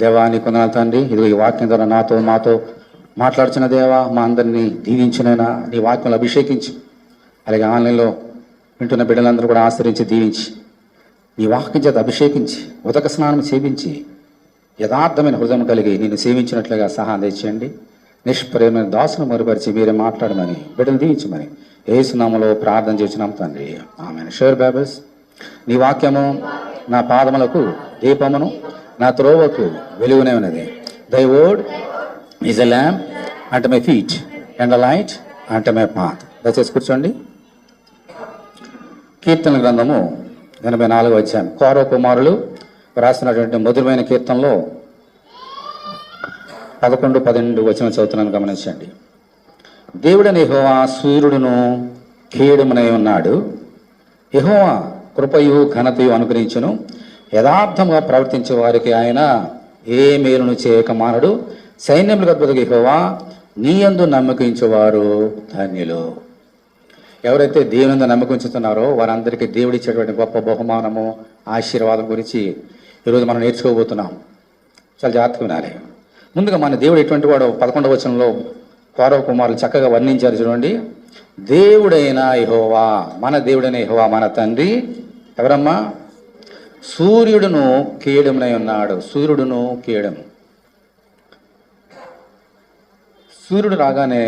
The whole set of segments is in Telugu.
దేవా నీ కొందనాలు తండ్రి. ఇదిగో ఈ వాక్యం ద్వారా మాతో మాట్లాడుచున్న దేవా, మా అందరినీ దీవించినైనా నీ వాక్యంలో అభిషేకించి, అలాగే ఆన్లైన్లో వింటున్న బిడ్డలందరూ కూడా ఆశ్రయించి దీవించి, నీ వాక్యం చేత అభిషేకించి ఉదక స్నానం సేవించి యథార్థమైన హృదయం కలిగి నిన్ను సేవించినట్లుగా సహాయం తెచ్చేయండి. నిష్ప్రేమైన దాసును మరుపరిచి మీరే మాట్లాడమని బిడ్డను దీవించమని యేసు నామములో ప్రార్థన చేసినాం తండ్రి, ఆమేన్. Share Bibles. నీ వాక్యము నా పాదములకు దీపమును, నా త్రోవకు వెలుగునే ఉన్నది. దై word is a lamp and my feet and a light and my path. దయచేసి కూర్చోండి. కీర్తన గ్రంథము 84వ అధ్యాయం. కోరవ కుమారులు రాసినటువంటి మధురమైన కీర్తనలో 11, 12 వచనం చదువుతున్నాను, గమనించండి. దేవుడని యెహోవా సూర్యుడును కేడుమునై ఉన్నాడు. యెహోవా కృపయు ఘనతయు అనుగ్రహించును. యథార్థంగా ప్రవర్తించే వారికి ఆయన ఏ మేలును చేయక మానడు. సైన్యములకు అద్భుతగా యెహోవా నీ యందు నమ్మకించేవారు ధన్యులు. ఎవరైతే దేవుని యందు నమ్మకించుతున్నారో వారందరికీ దేవుడు ఇచ్చేటువంటి గొప్ప బహుమానము, ఆశీర్వాదం గురించి ఈరోజు మనం నేర్చుకోబోతున్నాం. చాలా జాగ్రత్తగా వినాలి. ముందుగా మన దేవుడు ఎటువంటి వాడు 11వ వచనంలో కౌరవ కుమారులు చక్కగా వర్ణించారు. చూడండి, దేవుడైన యెహోవా, మన దేవుడైన యెహోవా మన తండ్రి ఎవరమ్మా? సూర్యుడును కేడుమునై ఉన్నాడు. సూర్యుడును కేడము. సూర్యుడు రాగానే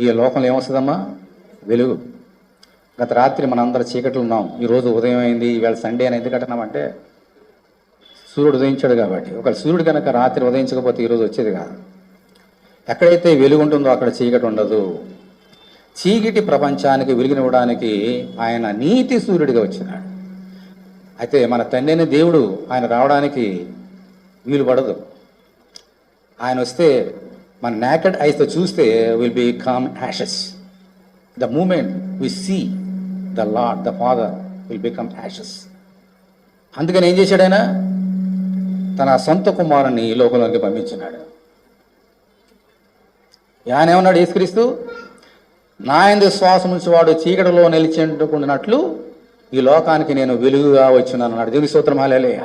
ఈ లోకంలో ఏమొస్తుందమ్మా? వెలుగు. గత రాత్రి మనందరం చీకట్లు ఉన్నాం. ఈరోజు ఉదయం అయింది, ఈవేళ సండే అని ఎందుకు అంటున్నామంటే సూర్యుడు ఉదయించాడు కాబట్టి. ఒకవేళ సూర్యుడు కనుక రాత్రి ఉదయించకపోతే ఈరోజు వచ్చేది కాదు. ఎక్కడైతే వెలుగు ఉంటుందో అక్కడ చీకటి ఉండదు. చీకటి ప్రపంచానికి వెలుగునివ్వడానికి ఆయన నీతి సూర్యుడిగా వచ్చినాడు. అయితే మన తండ్రి అయిన దేవుడు ఆయన రావడానికి వీలు పడదు. ఆయన వస్తే మన నేకెడ్ ఐస్తో చూస్తే will become ashes. The moment we see the Lord the Father will become ashes. అందుకని ఏం చేశాడు ఆయన? తన సొంత కుమారుని ఈ లోకంలోకి పంపించినాడు. ఆయన ఏమన్నాడు? యేసుక్రీస్తు, నా యందు విశ్వాసం ఉంచువాడు చీకటిలో నిలిచేట్టుకున్నట్లు ఈ లోకానికి నేను వెలుగుగా వచ్చినాను అన్నాడు. దేవుని స్తోత్రం, హల్లెలూయా.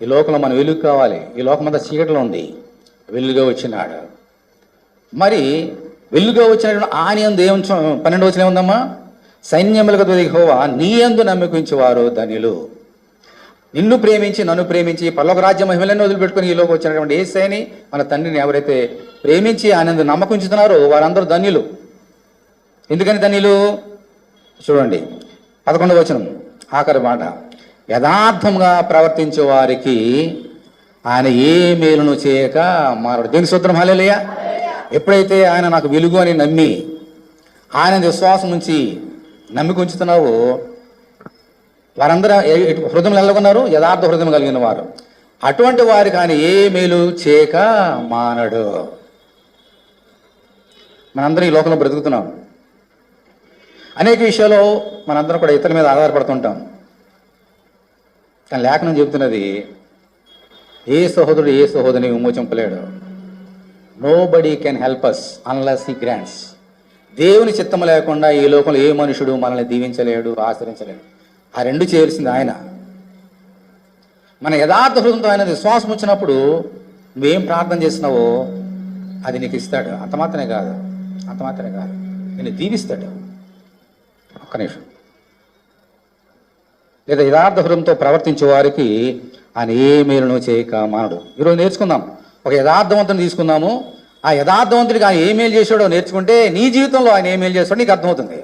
ఈ లోకంలో మనం వెలుగు కావాలి. ఈ లోకం అంతా చీకటిలో ఉంది, వెలుగుగా వచ్చినాడు. మరి వెలుగుగా వచ్చినటువంటి ఆయన యందు ఏం 12వ వచనం ఏముందమ్మా? సైన్యములకు యెహోవా నీ యందు నమ్మకించువారు ధన్యులు. నిన్ను ప్రేమించి నన్ను ప్రేమించి పరలోక రాజ్య మహిమలను వదిలిపెట్టుకుని ఈలోకి వచ్చినటువంటి యేసయ్యని మన తండ్రిని ఎవరైతే ప్రేమించి ఆనంద నమ్మకించుతున్నారో వారందరూ ధన్యులు. ఎందుకని ధన్యులు? చూడండి 11వ వచనం ఆఖరి మాట. యథార్థంగా ప్రవర్తించే వారికి ఆయన ఏ మేలును చేయక మారడు. దేవుని స్తోత్రం, హల్లెలూయా. ఎప్పుడైతే ఆయన నాకు వెలుగు అని నమ్మి ఆయన విశ్వాసం ఉంచి నమ్మిక ఉంచుతున్నావో వారందరూ హృదయం ఎలాగున్నారు? యథార్థ హృదయం కలిగిన వారు. అటువంటి వారికి ఆయన ఏ మేలు చేయక మానడు. మనందరం ఈ లోకంలో బ్రతుకుతున్నాం. అనేక విషయాల్లో మనందరం కూడా ఇతరుల మీద ఆధారపడుతుంటాం. కానీ లేఖనం చెబుతున్నది, ఏ సహోదరుడు ఏ సహోదరిని విమోచింపలేడు. Nobody can help us unless he grants. దేవుని చిత్తం లేకుండా ఈ లోకంలో ఏ మనుషుడు మనల్ని దీవించలేడు, ఆశ్రయించలేడు. ఆ రెండు చేయాల్సింది ఆయన. మన యథార్థ హృదయంతో ఆయన విశ్వాసం వచ్చినప్పుడు నువ్వేం ప్రార్థన చేసినావో అది నీకు ఇస్తాడు. అంత మాత్రమే కాదు నేను దీవిస్తాడు. ఒక్క నిమిషం. లేదా యథార్థ హృదయంతో ప్రవర్తించే వారికి ఆయన ఏ మేలును చేయక మానడు. ఈరోజు నేర్చుకుందాం. ఒక యథార్థవంతుని తీసుకుందాము. ఆ యథార్థవంతుడికి ఆయన ఏ మేలు చేశాడో నేర్చుకుంటే నీ జీవితంలో ఆయన ఏ మేలు చేస్తాడో నీకు అర్థమవుతుంది.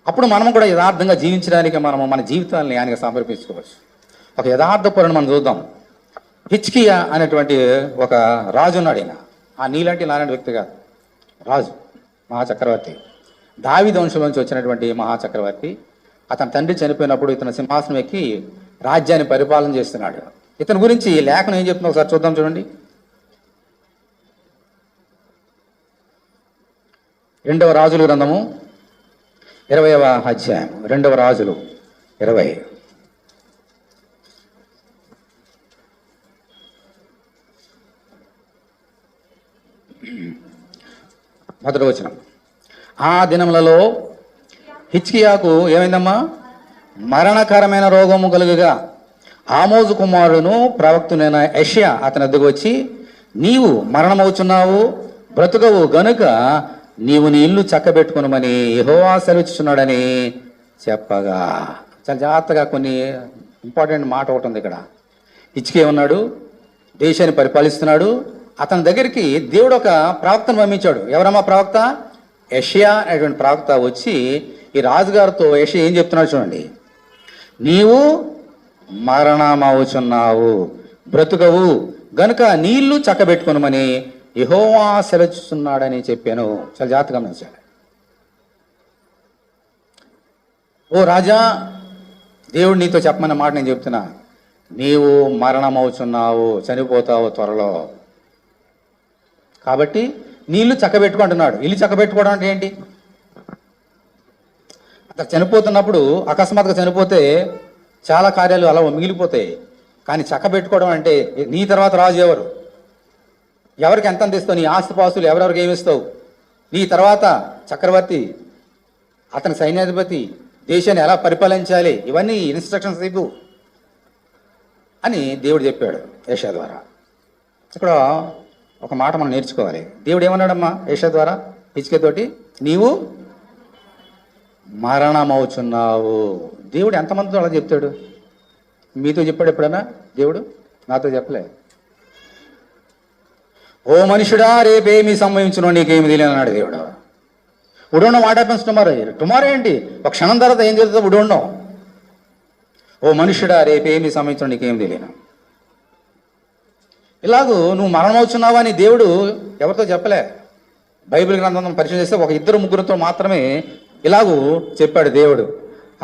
అప్పుడు మనం కూడా యథార్థంగా జీవించడానికి మనము మన జీవితాన్ని ఆయనకి సమర్పించుకోవచ్చు. ఒక యథార్థపరుని మనం చూద్దాం. హిజ్కియా అనేటువంటి ఒక రాజు ఉన్నాడు. ఈయన ఆ నీలాంటి నాలాంటి వ్యక్తి కాదు, రాజు, మహాచక్రవర్తి. దావీదు వంశం నుంచి వచ్చినటువంటి మహాచక్రవర్తి. అతని తండ్రి చనిపోయినప్పుడు ఇతను సింహాసనం ఎక్కి రాజ్యాన్ని పరిపాలన చేస్తున్నాడు. ఇతని గురించి లేఖనం ఏం చెప్తుందో ఒకసారి చూద్దాం. చూడండి, 2వ రాజుల గ్రంథము 20వ అధ్యాయం. 2వ రాజులు 20. మొదటి వచనం. ఆ దినములలో హిజ్కియాకు ఏమైందమ్మా? మరణకరమైన రోగము కలుగగా ఆమోజు కుమారుడును ప్రవక్తునైన యెషయా అతని వద్దకు వచ్చి, నీవు మరణమవుచున్నావు, బ్రతుకవు గనుక నీవు నీ ఇల్లు చక్కబెట్టుకునమని యెహోవా సెలవిస్తున్నాడని చెప్పగా. చాలా జాగ్రత్తగా కొన్ని ఇంపార్టెంట్ మాట ఒకటి ఉంది ఇక్కడ. హిజ్కియా ఉన్నాడు, దేశాన్ని పరిపాలిస్తున్నాడు. అతని దగ్గరికి దేవుడు ఒక ప్రవక్తను పంపించాడు. ఎవరమ్మా ప్రవక్త? యెషయా అనేటువంటి ప్రవక్త వచ్చి ఈ రాజుగారితో యెషయా ఏం చెప్తున్నాడు చూడండి. నీవు మరణమవుచున్నావు, బ్రతుకవు గనుక నీళ్లు చక్కబెట్టుకునమని యెహోవా సెలవిస్తున్నాడని చెప్పాను. చాలా జాగ్రత్తగా గమనించాలి. ఓ రాజా, దేవుడు నీతో చెప్పమన్న మాట నేను చెప్తున్నా. నీవు మరణమవుచున్నావు, చనిపోతావు త్వరలో. కాబట్టి నీళ్లు చక్కబెట్టుకుంటున్నాడు. ఇల్లు చక్కబెట్టుకోవడం అంటే ఏంటి? అతను చనిపోతున్నప్పుడు అకస్మాత్తుగా చనిపోతే చాలా కార్యాలు అలా మిగిలిపోతాయి. కానీ చక్కబెట్టుకోవడం అంటే నీ తర్వాత రాజు ఎవరు, ఎవరికి ఎంత ఇస్తావు, నీ ఆస్తిపాస్తులు ఎవరెవరికి ఏమిస్తావు, నీ తర్వాత చక్రవర్తి, అతని సైన్యాధిపతి, దేశాన్ని ఎలా పరిపాలించాలి, ఇవన్నీ ఇన్స్ట్రక్షన్స్ ఇవ్వు అని దేవుడు చెప్పాడు యెషయా ద్వారా. ఇక్కడ ఒక మాట మనం నేర్చుకోవాలి. దేవుడు ఏమన్నాడమ్మా యెషయా ద్వారా హిజ్కియా తోటి? నీవు మరణమవుచున్నావు. దేవుడు ఎంతమందితో అలా చెప్తాడు? మీతో చెప్పాడు ఎప్పుడైనా దేవుడు? నాతో చెప్పలే. ఓ మనుషుడా, రేపేమి సంభవించునో నీకేమి తెలియదు అన్నాడు దేవుడు. ఉడోండం వాట్ హ్యాపెన్స్ టుమారో. టుమారో ఏంటి? ఒక క్షణం తర్వాత ఏం జరుగుతుందో ఉడోండం. ఓ మనుషుడా, రేపేమి సంభవించునో నీకేమి తెలియను. ఇలాగూ నువ్వు మరణమవుతున్నావు అని దేవుడు ఎవరితో చెప్పలే. బైబిల్ గ్రంథం పరిచయం చేస్తే ఒక ఇద్దరు ముగ్గురితో మాత్రమే ఇలాగూ చెప్పాడు దేవుడు.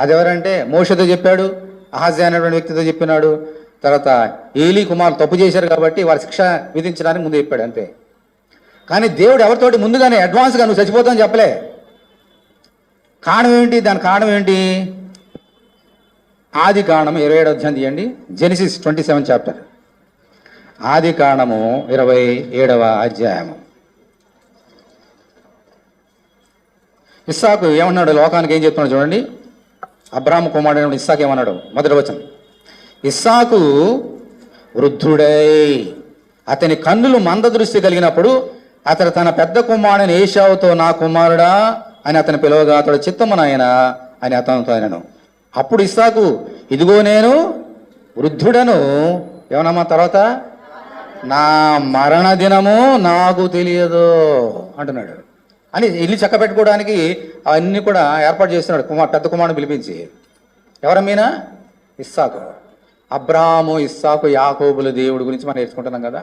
అది ఎవరంటే మోషేతో చెప్పాడు, అహజ్యా అనేటువంటి వ్యక్తితో చెప్పినాడు. తర్వాత ఏలీ కుమార్ తప్పు చేశారు కాబట్టి వారి శిక్ష విధించడానికి ముందు చెప్పాడు అంతే. కానీ దేవుడు ఎవరితోటి ముందుగానే అడ్వాన్స్గా నువ్వు చచ్చిపోతావని చెప్పలే. కారణం ఏంటి? దాని కారణం ఏంటి? ఆది కాండము 27వ అధ్యాయం తీయండి. Genesis 27 chapter. ఆది కాండము 27వ అధ్యాయము. ఇస్సాకు ఏమన్నాడు? లోకానికి ఏం చెప్తున్నాడు చూడండి. అబ్రాహాము కుమారుడు ఇస్సాకు ఏమన్నాడు? మొదటి వచనం. ఇస్సాకు వృద్ధుడై అతని కన్నులు మంద దృష్టి కలిగినప్పుడు అతడు తన పెద్ద కుమారుని ఏశావుతో, నా కుమారుడా అని అతను పిలవగా, అతడు చిత్తము నాయన అని అతనితో అయినను. అప్పుడు ఇస్సాకు, ఇదిగో నేను వృద్ధుడను, ఏమన్నమ్మా తర్వాత, నా మరణ దినము నాకు తెలియదు అంటున్నాడు. అని ఇల్లు చక్క పెట్టుకోవడానికి అవన్నీ కూడా ఏర్పాటు చేస్తున్నాడు. పెద్ద కుమారుని పిలిపించి. ఎవరమ్మీనా? ఇస్సాకు. అబ్రాహాము, ఇస్సాకు, యాకోబుల దేవుడి గురించి మనం నేర్చుకుంటున్నాం కదా.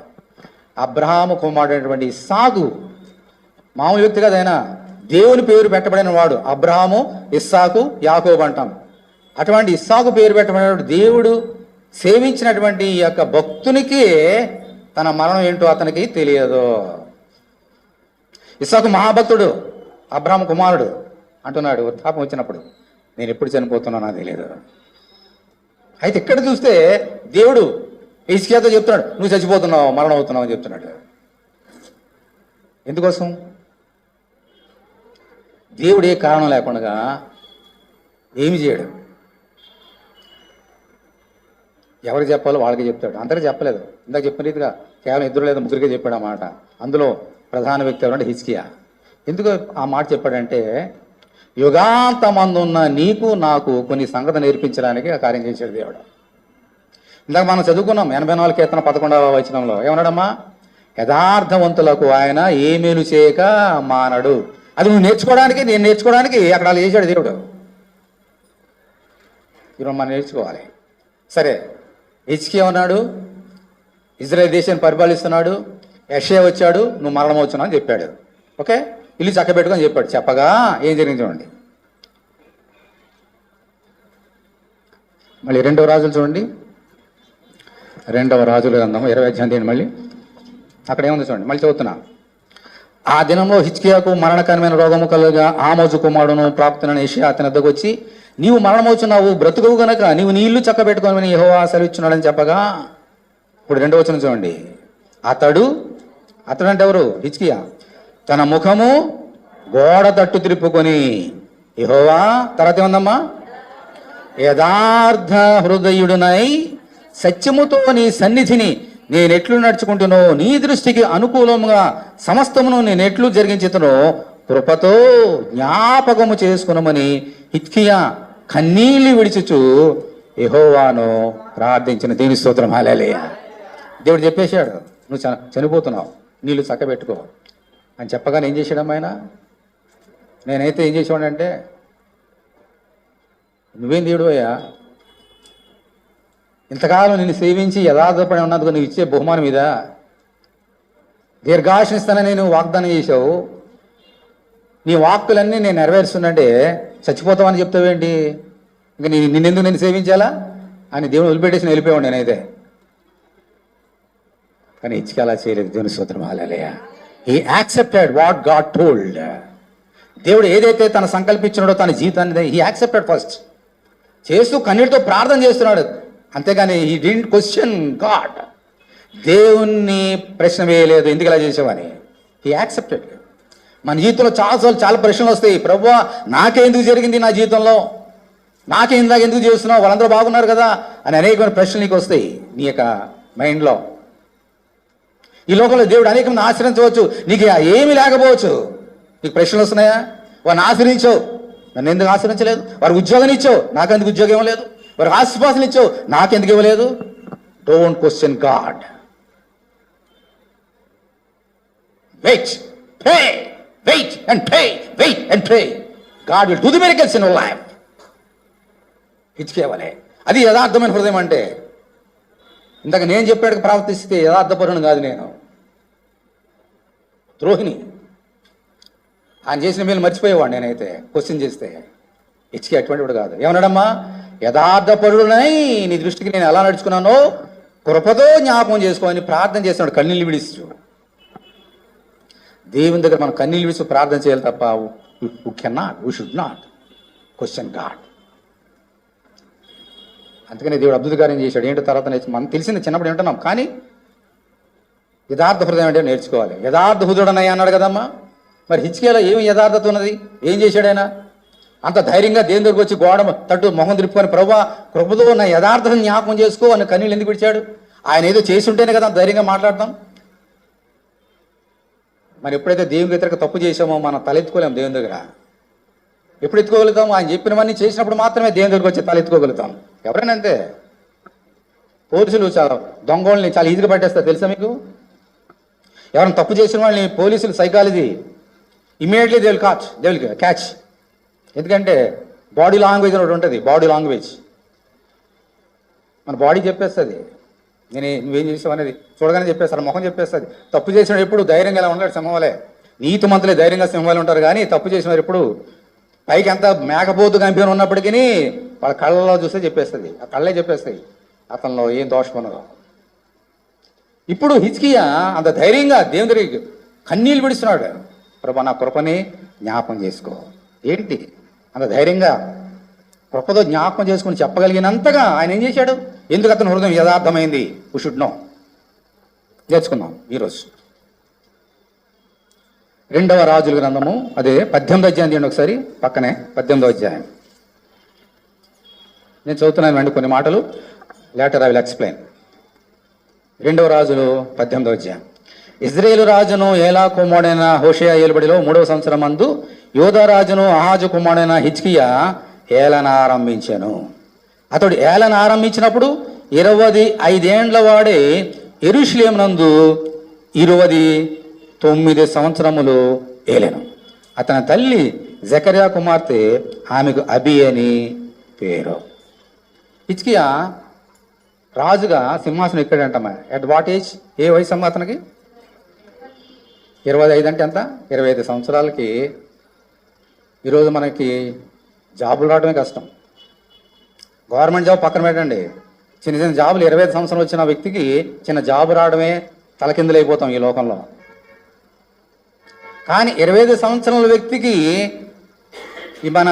అబ్రాహాము కుమారుడైనటువంటి ఇస్సాకు మామూలు వ్యక్తి కదా, ఆయన దేవుని పేరు పెట్టబడిన వాడు. అబ్రాహాము, ఇస్సాకు, యాకోబు అంటాం. అటువంటి ఇస్సాకు పేరు పెట్టబడిన దేవుడు సేవించినటువంటి ఈ యొక్క భక్తునికి తన మరణం ఏంటో అతనికి తెలియదు. ఇస్సాకు మహాభక్తుడు, అబ్రాహాము కుమారుడు అంటున్నాడు. వృద్ధాపం వచ్చినప్పుడు నేను ఎప్పుడు చనిపోతున్నా నాకు తెలియదు. అయితే ఇక్కడ చూస్తే దేవుడు హిజ్కియాతో చెప్తున్నాడు, నువ్వు చచ్చిపోతున్నావు, మరణం అవుతున్నావు అని చెప్తున్నాడు. ఎందుకోసం? దేవుడు ఏ కారణం లేకుండా ఏమి చేయడు. ఎవరికి చెప్పాలో వాళ్ళకి చెప్తాడు. అందరికీ చెప్పలేదు. ఇందాక చెప్పిన రీతిగా కేవలం ఇద్దరు లేదా ముగ్గురికే చెప్పాడు ఆ మాట. అందులో ప్రధాన వ్యక్తి ఎవరంటే హిజ్కియా. ఎందుకు ఆ మాట చెప్పాడంటే, యుగాంతమందున్న నీకు నాకు కొన్ని సంగతి నేర్పించడానికి ఆ కార్యం చేశాడు దేవుడు. ఇందాక మనం చదువుకున్నాం 84 కీర్తన 11వ వచనంలో ఏమన్నాడమ్మా? యథార్థవంతులకు ఆయన ఏ మేలు చేయక మానడు. అది నువ్వు నేర్చుకోవడానికి, నేను నేర్చుకోవడానికి అక్కడ అలా చేశాడు దేవుడు. ఈరోజు మనం నేర్చుకోవాలి. సరే, హిజ్కియా ఉన్నాడు, ఇజ్రాయెల్ దేశాన్ని పరిపాలిస్తున్నాడు. యెషయా వచ్చాడు, నువ్వు మరణం అవుతున్నావు అని చెప్పాడు. ఓకే, ఇల్లు చక్కబెట్టుకొని చెప్పాడు. చెప్పగా ఏం జరిగింది చూడండి. మళ్ళీ 2వ రాజులు చూడండి. 2వ రాజుల గ్రంథం 20వ అధ్యాయం. మళ్ళీ అక్కడ ఏముంది చూడండి. మళ్ళీ చదువుతున్నా. ఆ దినంలో హిజ్కియాకు మరణకరమైన రోగము కలుగా ఆమోజు కుమారుడును ప్రాప్తునైన యెషయా అతని వద్దకు వచ్చి, నీవు మరణమవుచున్నావు, బ్రతుకువు గనక నీవు నీ ఇల్లు చక్కబెట్టుకోమని యెహోవా సెలవిచ్చున్నాడని చెప్పగా. ఇప్పుడు 2వ వచనం చూడండి. అతడు అంటే ఎవరు? హిజ్కియా. తన ముఖము గోడ తట్టు తిరుపుకొని యెహోవా, తర్వాత ఏముందమ్మా, యథార్థ హృదయుడునై సత్యముతో నీ సన్నిధిని నేనెట్లు నడుచుకుంటునో, నీ దృష్టికి అనుకూలముగా సమస్తమును నేనెట్లు జరిగించుతునో కృపతో జ్ఞాపకము చేసుకునమని హిజ్కియా కన్నీళ్లు విడిచుచు యెహోవాను ప్రార్థించిన. దేవుని స్తోత్రం. హల్లెలూయా. దేవుడు చెప్పేశాడు, నువ్వు చనిపోతున్నావు, నీళ్ళు చక్కబెట్టుకో అని చెప్పగానే ఏం చేశాడమ్మా ఆయన? నేనైతే ఏం చేసేవాడంటే, నువ్వేం దేవుడు అయ్యా, ఇంతకాలం నిన్ను సేవించి యథార్థపడి ఉన్నందుకు నువ్వు ఇచ్చే బహుమానం మీద దీర్ఘాశనిస్తానని నువ్వు వాగ్దానం చేశావు, నీ వాక్కులన్నీ నేను నెరవేరుస్తున్నంటే చచ్చిపోతావని చెప్తావేంటి? ఇంకా నిన్నెందుకు నేను సేవించాలా అని దేవుని వదిలిపెట్టేసి వెళ్ళిపోయాడు నేనైతే. కానీ హిజ్కియా అలా చేయలేదు. దేవుని స్తోత్రం. Hallelujah. He accepted what God told. దేవుడు ఏదైతే తను సంకల్పించినాడో తన జీవితాన్ని హీ యాక్సెప్టెడ్ ఫస్ట్. చేస్తూ కన్నీటితో ప్రార్థన చేస్తున్నాడు, అంతేగాని హీ డిడ్ంట్ క్వశ్చన్ గాడ్. దేవుణ్ణి ప్రశ్న వేయలేదు, ఎందుకు ఇలా చేసావని. He accepted. మన జీవితంలో చాలాసార్లు చాలా ప్రశ్నలు వస్తాయి. ప్రభువా, నాకే ఎందుకు జరిగింది నా జీవితంలో, నాకే ఇందాక ఎందుకు చేస్తున్నావు, వాళ్ళందరూ బాగున్నారు కదా అని అనేకమైన ప్రశ్నలు నీకు వస్తాయి నీ యొక్క మైండ్లో. ఈ లోకంలో దేవుడు అనేక మంది ఆశ్రయించవచ్చు, నీకు ఏమీ లేకపోవచ్చు, నీకు ప్రశ్నలు వస్తున్నాయా? వారిని ఆశ్రయించావు, నన్ను ఎందుకు ఆశ్రయించలేదు? వారి ఉద్యోగం ఇచ్చావు, నాకెందుకు ఉద్యోగం ఇవ్వలేదు? వారి ఆస్తిపాస్తులు ఇచ్చావు, నాకెందుకు ఇవ్వలేదు? Don't question God. Wait, pray, wait and pray, wait and pray. God will do the miracles in your life. Hezekiah, అది యథార్థమైన హృదయం అంటే. ఇందాక నేను చెప్పాడు ప్రవర్తిస్తే యథార్థపరుని కాదు, నేను ద్రోహిని. ఆయన చేసిన మేలు మర్చిపోయేవాడు నేనైతే క్వశ్చన్ చేస్తే. హిజ్కియా అటువంటి వాడు కాదు. ఏమన్నాడమ్మా? యథార్థపరుడునై నీ దృష్టికి నేను ఎలా నడుచుకున్నానో కృపతో జ్ఞాపకం చేసుకోని ప్రార్థన చేస్తున్నాడు, కన్నీళ్ళు విడిస్తూ. దేవుని దగ్గర మనం కన్నీళ్ళు విడిస్తూ ప్రార్థన చేయాలి తప్ప we cannot, we should not question God. అందుకనే దేవుడు అద్భుత కార్యం చేశాడు. ఏంటో తర్వాత మనం తెలిసింది చిన్నప్పుడు వింటున్నాం, కానీ యథార్థ హృదయం అంటే నేర్చుకోవాలి. యథార్థ హృదయుడనయ్య అన్నాడు కదమ్మా. మరి హిజ్కియాలో ఏమి యథార్థత ఉన్నది? ఏం చేశాడు ఆయన? అంత ధైర్యంగా దేవుని దగ్గరికి వచ్చి గోడ తట్టు మొహం తిప్పుకొని, ప్రభువా కృపతో నా యథార్థతను జ్ఞాపకం చేసుకో అని కన్నీళ్ళు ఎందుకు విడిచాడు? ఆయన ఏదో చేసి ఉంటేనే కదా ధైర్యంగా మాట్లాడతాం. మరి ఎప్పుడైతే దేవుని వ్యతిరేక తప్పు చేసామో మనం తలెత్తుకోలేము దేవుని దగ్గర. ఎప్పుడు ఎత్తుకోగలుగుతాం? ఆయన చెప్పినవన్నీ చేసినప్పుడు మాత్రమే దేవుని దగ్గరికి వచ్చి తలెత్తుకోగలుగుతాం. ఎవరైనా అంతే. పోలీసులు చాలా దొంగోళ్ళని చాలా ఈజీగా పట్టేస్తారు, తెలుసా మీకు? ఎవరైనా తప్పు చేసిన వాళ్ళని పోలీసులు psychology immediately they will catch. ఎందుకంటే బాడీ లాంగ్వేజ్ ఒకటి ఉంటుంది. బాడీ లాంగ్వేజ్ మన బాడీ చెప్పేస్తుంది, నువ్వేం చేసావు అనేది చూడగానే చెప్పేస్తారు, ముఖం చెప్పేస్తుంది. తప్పు చేసిన ఎప్పుడు ధైర్యంగా ఎలా ఉంటాడు? సింహంలే. నీతి మంతులే ధైర్యంగా సింహాలు ఉంటారు, కానీ తప్పు చేసిన ఎప్పుడు పైకి ఎంత మేకపోతు కంపెనీ ఉన్నప్పటికీ వాళ్ళ కళ్ళలో చూస్తే చెప్పేస్తుంది, ఆ కళ్ళే చెప్పేస్తాయి అతనిలో ఏం దోషం ఉన్నదో. ఇప్పుడు హిజ్కియా అంత ధైర్యంగా దేవుని దగ్గరికి కన్నీళ్ళు విడుస్తున్నాడు, ప్రభా నా కృపని జ్ఞాపకం చేసుకో. ఏంటి అంత ధైర్యంగా కృపతో జ్ఞాపకం చేసుకుని చెప్పగలిగినంతగా ఆయన ఏం చేశాడు? ఎందుకు అతని హృదయం యథార్థమైంది? We should know. నేర్చుకుందాం ఈరోజు. 2వ రాజుల గ్రంథము, అదే 18వ అధ్యాయం తీయండి ఒకసారి, పక్కనే 18వ అధ్యాయం. నేను చదువుతున్నాను అండి కొన్ని మాటలు, లేటర్ ఐ విల్ ఎక్స్ప్లెయిన్. 2వ రాజులు 18వ అధ్యాయం. ఇజ్రాయేలు రాజును ఏలా కుమారుడైన హోషేయ ఏలుబడిలో 3వ సంవత్సరం మందు యోధా రాజును ఆహాజు కుమారుడైన హిజ్కియా ఏలన ఆరంభించాను. అతడు ఏలన ఆరంభించినప్పుడు 25 ఏండ్ల వాడే యెరూషలేము నందు 29 సంవత్సరములు ఏలెను. అతని తల్లి జకర్యా కుమార్తె, ఆమెకు అబి అని పేరు. హిజ్కియా రాజుగా సింహాసనం ఎక్కాడంటమ్మా. At what age? ఏ వయసు అమ్మా అతనికి? 25 అంటే ఎంత? 25 సంవత్సరాలకి. ఈరోజు మనకి జాబులు రావడమే కష్టం. గవర్నమెంట్ జాబ్ పక్కన పెట్టండి, చిన్న చిన్న జాబులు 25 సంవత్సరాలు వచ్చిన వ్యక్తికి చిన్న జాబు రావడమే తలకిందులైపోతాం ఈ లోకంలో. కానీ 25 సంవత్సరాల వ్యక్తికి మన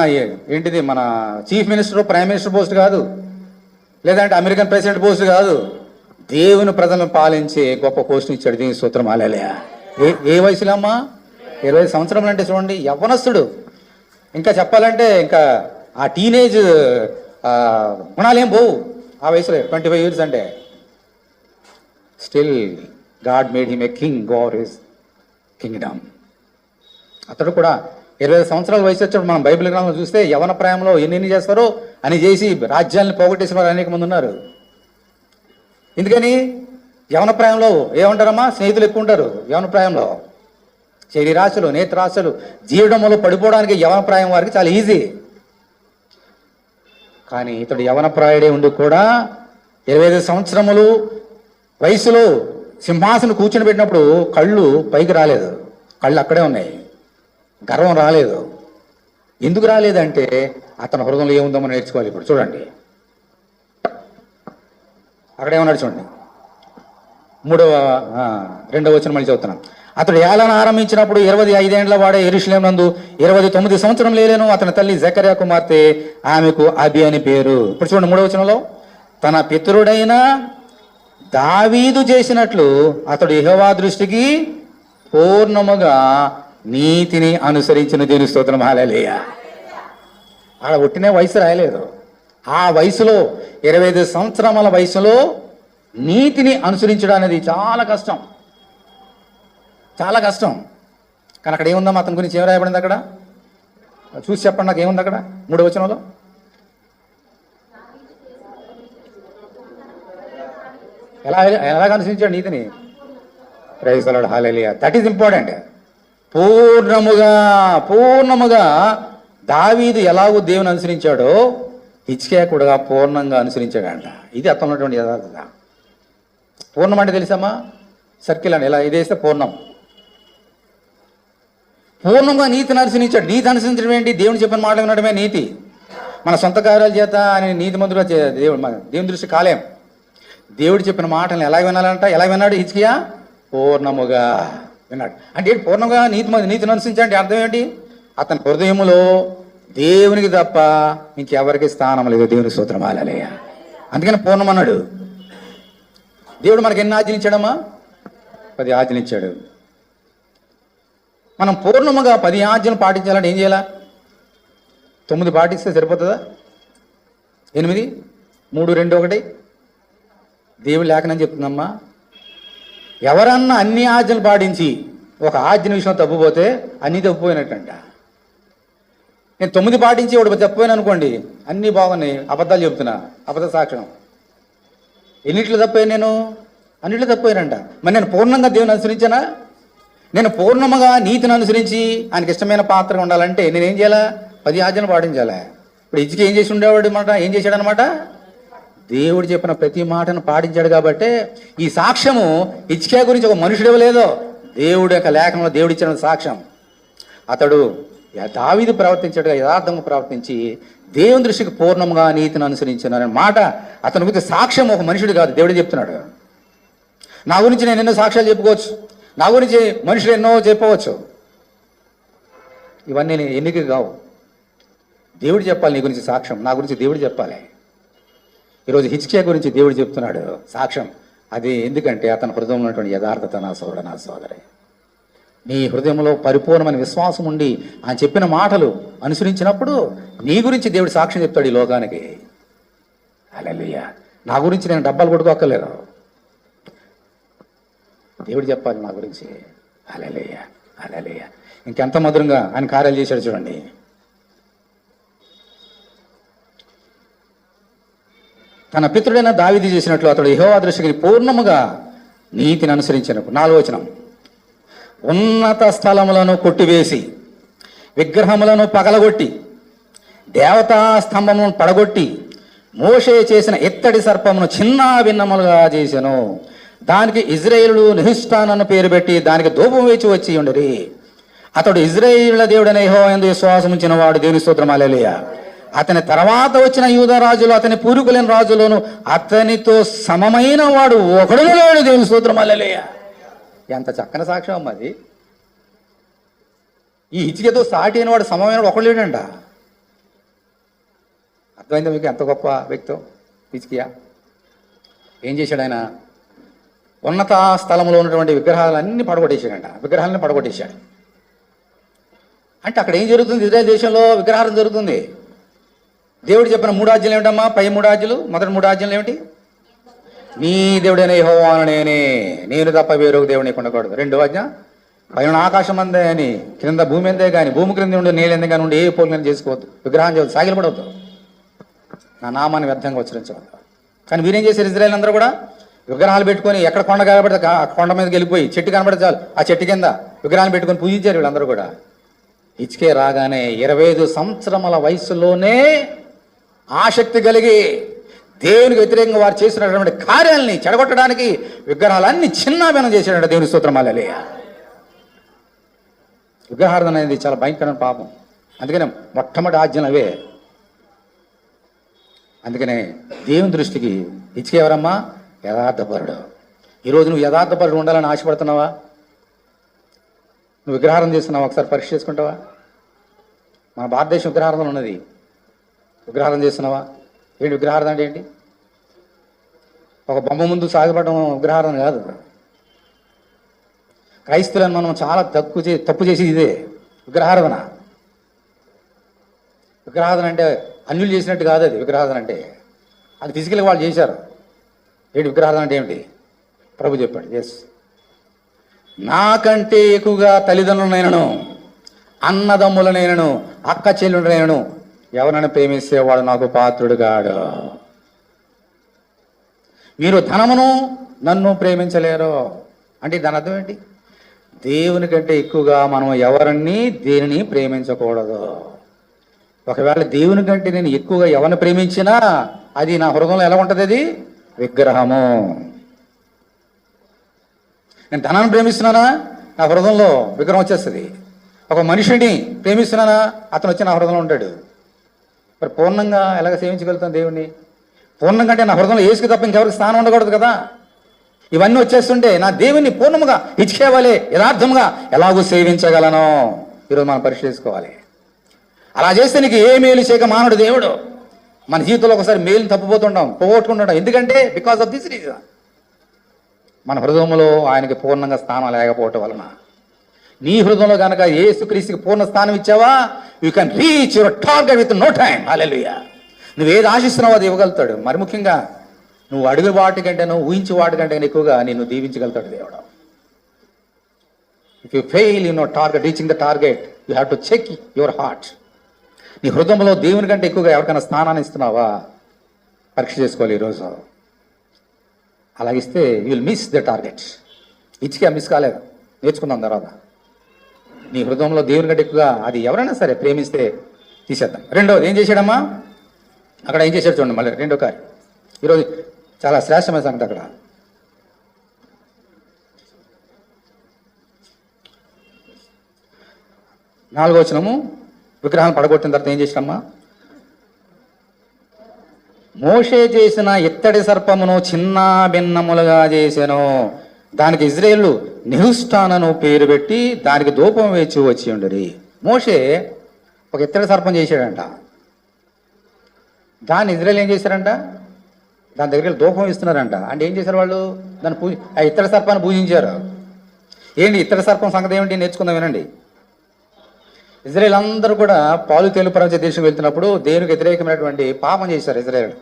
ఏంటిది, మన chief minister, prime minister post కాదు, లేదంటే అమెరికన్ ప్రెసిడెంట్ పోస్ట్ కాదు, దేవుని ప్రజలను పాలించే గొప్ప పోస్టుని ఇచ్చాడు. దీని సూత్రం అలేలే. ఏ వయసులో అమ్మా? 25 సంవత్సరాలు అంటే చూడండి, యవ్వనస్తుడు. ఇంకా చెప్పాలంటే ఇంకా ఆ టీనేజ్ గుణాలేం పోవు, ఆ వయసులో 25 years అంటే still God made him a king over his Kingdom. అతడు కూడా 25 సంవత్సరాల వయసు వచ్చాడు. మనం బైబిల్ గ్రంథంలో చూస్తే యవన ప్రాయంలో ఎన్ని చేస్తారో అని చేసి రాజ్యాలను పోగొట్టేసిన వారు అనేక మంది ఉన్నారు. ఎందుకని? యవన ప్రాయంలో ఏమంటారమ్మా, స్నేహితులు ఎక్కువ ఉంటారు. యవన ప్రాయంలో శరీరాశలు, నేత్రాశలు, జీవడంలో పడిపోవడానికి యవన ప్రాయం వారికి చాలా ఈజీ. కానీ ఇతడు యవన ప్రాయుడే ఉండి కూడా 25 సంవత్సరములు వయసులో సింహాసనం కూర్చొని పెట్టినప్పుడు కళ్ళు పైకి రాలేదు, కళ్ళు అక్కడే ఉన్నాయి. గర్వం రాలేదు. ఎందుకు రాలేదంటే అతని హృదయంలో ఏముందో మనం నేర్చుకోవాలి. ఇప్పుడు చూడండి, అక్కడేమన్నాడు చూడండి, 2వ వచనం మళ్ళీ చదువుతున్నాం. అతడు ఏలన ఆరంభించినప్పుడు 25 ఏండ్ల వాడే యెరూషలేము నందు 29 సంవత్సరం లేలేను. అతని తల్లి జకర్యా కుమార్తె, ఆమెకు అబి అని పేరు. ఇప్పుడు చూడండి 3వ వచనంలో, తన పితరుడైన దావీదు చేసినట్లు అతడు యెహోవా దృష్టికి పూర్ణముగా నీతిని అనుసరించిన దేవుని స్తోత్రం. హల్లెలూయా. ఆడ ఒట్టినే వయసు రాయలేదు. ఆ వయసులో 25 సంవత్సరాల వయసులో నీతిని అనుసరించడం అనేది చాలా కష్టం, చాలా కష్టం. కానీ అక్కడ ఏముందమ్మా, అతని గురించి ఏం రాయబడింది అక్కడ? చూసి చెప్పండి నాకు, ఏముంది అక్కడ 3వ వచనంలో? ఎలాగ అనుసరించాడు నీతిని? Praise the Lord. Hallelujah. That is important. పూర్ణముగా దావీదు ఎలాగో దేవుని అనుసరించాడో హిజ్కియా కూడా పూర్ణంగా అనుసరించాడంట. ఇది అతను ఉన్నటువంటి యథార్థత. పూర్ణం అంటే తెలుసమ్మా, సర్కిల్ అని ఇలా ఇదేస్తే పూర్ణం. పూర్ణంగా నీతిని అనుసరించాడు. నీతి అనుసరించడం ఏంటి? దేవుని చెప్పిన మాట వినడమే నీతి. మన సొంత కార్యాల చేత ఆయన నీతి మంత్రుగా దేవుని దృష్టి కాలేం. దేవుడు చెప్పిన మాటలను ఎలా వినాలంట? ఎలా విన్నాడు హిజ్కియా? పూర్ణముగా విన్నాడు. అంటే ఏంటి పూర్ణంగా నీతిని అనుసరించాలంటే అర్థం ఏంటి? అతని హృదయములో దేవునికి తప్ప ఇంకెవరికి స్థానం లేదు. దేవుని స్తోత్రం. హల్లెలూయా. అందుకని పూర్ణం అన్నాడు. దేవుడు మనకి ఎన్ని ఆజ్ఞలు ఇచ్చాడమ్మా? 10 ఆజ్ఞలు ఇచ్చాడు. మనం పూర్ణముగా 10 ఆజ్ఞలు పాటించాలంటే ఏం చేయాలా? 9 పాటిస్తే సరిపోతుందా? 8, 3, 2, 1 దేవుడు లేఖనం చెప్తుందమ్మా. ఎవరన్నా అన్ని ఆజ్ఞలు పాటించి ఒక ఆజ్ఞ విషయంలో తప్పుపోతే అన్నీ తప్పిపోయినట్టంట. నేను 9 పాటించి ఒకటి తప్పిపోయాను అనుకోండి, అన్నీ బాగున్నాయి, అబద్ధాలు చెప్తున్నా, అబద్ధ సాక్ష్యం. ఎన్నిట్లో తప్పోయాను నేను? అన్నిట్లో తప్పోయానంట. మరి నేను పూర్ణంగా దేవుని అనుసరించానా? నేను పూర్ణముగా నీతిని అనుసరించి ఆయనకి ఇష్టమైన పాత్రగా ఉండాలంటే నేనేం చేయాలా? 10 ఆజ్ఞలు పాటించాలా. ఇప్పుడు హిజ్కియా ఏం చేసి ఉండేవాడు అనమాట? ఏం చేశాడనమాట? దేవుడు చెప్పిన ప్రతి మాటను పాటించాడు. కాబట్టి ఈ సాక్ష్యము హిజ్కియా గురించి ఒక మనుషుడు ఇవ్వలేదో, దేవుడు యొక్క లేఖనంలో దేవుడు ఇచ్చిన సాక్ష్యం. అతడు దావీదు ప్రవర్తించాడుగా యథార్థంగా ప్రవర్తించి దేవుని దృష్టికి పూర్ణంగా నీతిని అనుసరించిన మాట అతని గురించి సాక్ష్యం ఒక మనుషుడు కాదు, దేవుడే చెప్తున్నాడు. నా గురించి నేను ఎన్నో సాక్ష్యాలు చెప్పుకోవచ్చు, నా గురించి మనుషులు ఎన్నో చెప్పవచ్చు. ఇవన్నీ ఎన్నిక కావు. దేవుడు చెప్పాలి నీ గురించి సాక్ష్యం, నా గురించి దేవుడు చెప్పాలి. ఈరోజు హిజ్కియా గురించి దేవుడు చెప్తున్నాడు సాక్ష్యం. అది ఎందుకంటే అతని హృదయంలో ఉన్నటువంటి యథార్థత. నా సోదర, నా సోదరి, నీ హృదయంలో పరిపూర్ణమైన విశ్వాసం ఉండి ఆయన చెప్పిన మాటలు అనుసరించినప్పుడు నీ గురించి దేవుడు సాక్ష్యం చెప్తాడు ఈ లోకానికి. హల్లెలూయా. నా గురించి నేను డబ్బాలు కొట్టుకోక్కర్లేదు, దేవుడు చెప్పాలి నా గురించి. హల్లెలూయా, హల్లెలూయా. ఇంకెంత మధురంగా ఆయన కార్యాలు చేశాడు చూడండి. తన పితృడైన దావీదు చేసినట్లు అతడు యెహోవా దృష్టికి పూర్ణముగా నీతిని అనుసరించినప్పుడు. 4వ వచనం, ఉన్నత స్థలములను కొట్టివేసి విగ్రహములను పగలగొట్టి దేవతా స్తంభములను పడగొట్టి మోషే చేసిన ఎత్తడి సర్పమును చిన్న భిన్నములుగా చేసెను. దానికి ఇజ్రాయేలు నిహిష్టానను పేరు పెట్టి దానికి ధూపం వేచి వచ్చి ఉండరి. అతడు ఇజ్రాయేలుల దేవుడైన యెహోవా యందు విశ్వాసం ఉంచిన వాడు. దేవుని స్తోత్రం. హల్లెలూయా. అతని తర్వాత వచ్చిన యూదా రాజులు, అతని పూర్వీకులైన రాజులను అతనితో సమమైన వాడు ఒకడు లేడు. దేవుని స్తోత్రం. హల్లెలూయా. ఎంత చక్కని సాక్ష్యం అమ్మ అది. ఈ హిజ్కియాతో సాటి అయిన వాడు సమమైన వాడు ఒకడు లేడంట. అర్థమైందా మీకు ఎంత గొప్ప వ్యక్తో హిజ్కియా? ఏం చేశాడు ఆయన? ఉన్నత స్థలంలో ఉన్నటువంటి విగ్రహాలన్నీ పడగొట్టేశాడంట. విగ్రహాలన్నీ పడగొట్టేశాడు. అంటే అక్కడ ఏం జరుగుతుంది? ఇజ్రాయెల్ దేశంలో విగ్రహారం జరుగుతుంది. దేవుడు చెప్పిన 3 ఆజ్ఞలు ఏమిటమ్మా? పై 3 ఆజ్ఞలు, మొదటి 3 ఆజ్ఞలు ఏమిటి? నీ దేవుడైన యెహోవాను నేనే, నేను తప్ప వేరొక దేవుడు నీకు ఉండకూడదు. 2వ ఆజ్ఞ, పైన ఆకాశం అందే అని, క్రింద భూమి అందే కానీ, భూమి క్రింద ఉండే నీళ్ళు ఎందే కానీ ఉండి ఏ పోలికను చేసుకోవద్దు, విగ్రహం చేయవద్దు, సాగిలపడవద్దు, నా నామాన్ని వ్యర్థంగా ఉచ్చరించవద్దు. కానీ వీరేం చేశారు? ఇజ్రాయేల్ అందరూ కూడా విగ్రహాలు పెట్టుకొని ఎక్కడ కొండ కనబడితే ఆ కొండ మీదకి వెళ్ళిపోయి చెట్టు కనబడితే చాలు ఆ చెట్టు కింద విగ్రహాలు పెట్టుకొని పూజించారు వీళ్ళందరూ కూడా. హిజ్కియా రాగానే 25 సంవత్సరముల వయసులోనే ఆసక్తి కలిగి దేవునికి వ్యతిరేకంగా వారు చేసినటువంటి కార్యాలని చెడగొట్టడానికి విగ్రహాలన్నీ చిన్నాభిన్నం చేశాడంట. దేవుని స్తోత్రం హల్లెలూయా. విగ్రహారాధన అనేది చాలా భయంకరమైన పాపం. అందుకనే మొట్టమొదటి ఆజ్ఞలు అవే. అందుకనే దేవుని దృష్టికి హిజ్కియా ఎవరమ్మా? యథార్థపరుడు. ఈరోజు నువ్వు యథార్థపరుడు ఉండాలని ఆశపడుతున్నావా? నువ్వు విగ్రహారం చేస్తున్నావా? ఒకసారి పరీక్ష చేసుకుంటావా? మన భారతదేశం విగ్రహారాధన ఉన్నది. విగ్రహారం చేస్తున్నావా? ఏంటి విగ్రహారాధన అంటే ఏంటి? ఒక బొమ్మ ముందు సాగపడడం విగ్రహారాధన కాదు. క్రైస్తవులను మనం చాలా తప్పు చేసి ఇదే విగ్రహారాధన. విగ్రహారాధన అంటే అన్యులు చేసినట్టు కాదు. అది విగ్రహారాధన అంటే అది ఫిజికల్గా వాళ్ళు చేశారు. ఏంటి విగ్రహారాధన అంటే ఏమిటి? ప్రభు చెప్పాడు, ఎస్, నాకంటే ఎక్కువగా తల్లిదండ్రులనైనను, అన్నదమ్ములనైనను, అక్క చెల్లెలనైనను ఎవరైనా ప్రేమిస్తేవాడు నాకు పాత్రుడు కాడు. మీరు ధనమును నన్ను ప్రేమించలేరు అంటే దాని అర్థం ఏంటి? దేవుని కంటే ఎక్కువగా మనం ఎవరిని దేనిని ప్రేమించకూడదు. ఒకవేళ దేవుని కంటే నేను ఎక్కువగా ఎవరిని ప్రేమించినా అది నా హృదయంలో ఎలా ఉంటుంది? అది విగ్రహము. నేను ధనాన్ని ప్రేమిస్తున్నానా? నా హృదయంలో విగ్రహం వచ్చేస్తుంది. ఒక మనిషిని ప్రేమిస్తున్నానా? అతను వచ్చి నా హృదయంలో ఉంటాడు. మరి పూర్ణంగా ఎలాగ సేవించగలుగుతాను దేవుణ్ణి? పూర్ణంగా అంటే నా హృదయంలో యేసుకి తప్ప ఇంకెవరికి స్థానం ఉండకూడదు కదా. ఇవన్నీ వచ్చేస్తుంటే నా దేవుని పూర్ణముగా ఇచ్చేవాలే యథార్థముగా ఎలాగో సేవించగలను? ఈరోజు మనం పరీక్ష చేసుకోవాలి. అలా చేస్తే నీకు ఏ మేలు చేయక మానవుడు దేవుడు. మన జీవితంలో ఒకసారి మేలుని తప్పిపోతుంటాం, పోగొట్టుకుంటుంటాం. ఎందుకంటే బికాస్ ఆఫ్ దిస్ రీజన్, మన హృదయంలో ఆయనకి పూర్ణంగా స్థానం లేకపోవటం వలన. నీ హృదయంలో కనుక యేసుక్రీస్తుకి పూర్ణ స్థానం ఇచ్చావా, you can reach your target with no time. Hallelujah. నువ్వేది ఆశిస్తున్నావో అది ఇవ్వగలుగుతాడు. మరి ముఖ్యంగా నువ్వు అడుగు వాటికంటే, నువ్వు ఊహించి వాటికంటే ఎక్కువగా నిన్ను దీవించగలుగుతాడు దేవుడు. If you fail in target, reaching the target, you have to check your heart. నీ హృదయంలో దేవుని కంటే ఎక్కువగా ఎవరికైనా స్థానాన్ని ఇస్తున్నావా? పరీక్ష చేసుకోవాలి ఈరోజు. అలాగిస్తే you will miss the target. హిజ్కియా మిస్ కాలేదు, నేర్చుకుందాం తర్వాత. నీ హృదయంలో దేవుని కంటే ఎక్కువగా అది ఎవరైనా సరే ప్రేమిస్తే తీసేద్దాం. రెండోది ఏం చేశాడమ్మా? అక్కడ ఏం చేశాడు చూడండి. మళ్ళీ రెండో కార్యం ఈరోజు చాలా శ్రేష్టమైన సంగతి. అక్కడ 4వ వచనము, విగ్రహం పడగొట్టిన తర్వాత ఏం చేసినమ్మా? మోషే చేసిన ఇత్తడి సర్పమును చిన్న భిన్నములుగా చేసెను. దానికి ఇజ్రాయేలు నెహుష్టానను పేరు పెట్టి దానికి ధూపం వేచి వచ్చి ఉండరి. మోషే ఒక ఇత్తడి సర్పం చేశాడంట. దాన్ని ఇజ్రాయేల్ ఏం చేశారంట? దాని దగ్గర ధూపం ఇస్తున్నారంట. అంటే ఏం చేశారు వాళ్ళు? దాన్ని ఆ ఇత్తడి సర్పాన్ని పూజించారు. ఏంటి ఇత్తడి సర్పం సంగతి ఏమిటి? నేర్చుకుందాం, వినండి. ఇజ్రాయేల్ అందరూ కూడా పాలు తేలు ప్రపంచ దేశం వెళ్తున్నప్పుడు దేవునికి వ్యతిరేకమైనటువంటి పాపం చేశారు ఇజ్రాయేల్.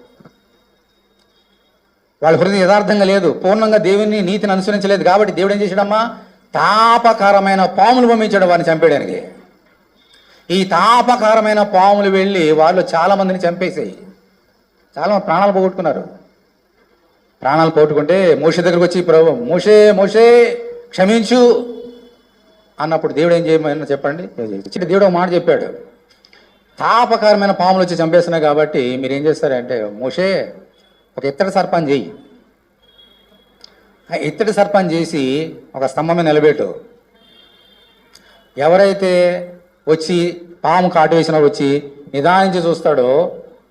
వాళ్ళ హృదయం యథార్థంగా లేదు, పూర్ణంగా దేవుని నీతిని అనుసరించలేదు. కాబట్టి దేవుడు ఏం చేశాడమ్మా? తాపకారమైన పాములు పంపించాడు వారిని చంపేయడానికి. ఈ తాపకారమైన పాములు వెళ్ళి వాళ్ళు చాలా మందిని చంపేసాయి. చాలా ప్రాణాలు పోగొట్టుకున్నారు. ప్రాణాలు పోగొట్టుకుంటే మోషే దగ్గరకు వచ్చి, ప్రభు మోషే మోషే క్షమించు అన్నప్పుడు దేవుడు ఏం చేయమని చెప్పండి. దేవుడు ఒక మాట చెప్పాడు, తాపకారమైన పాములు వచ్చి చంపేస్తున్నాయి కాబట్టి మీరు ఏం చేస్తారంటే, మోషే ఒక ఇత్తడి సర్పాన్ని చేయి. ఆ ఇత్తడి సర్పాన్ని చేసి ఒక స్తంభం మీద నిలబెట్టు. ఎవరైతే వచ్చి పాము కాటు వేసిన వచ్చి నిదానించి చూస్తాడో,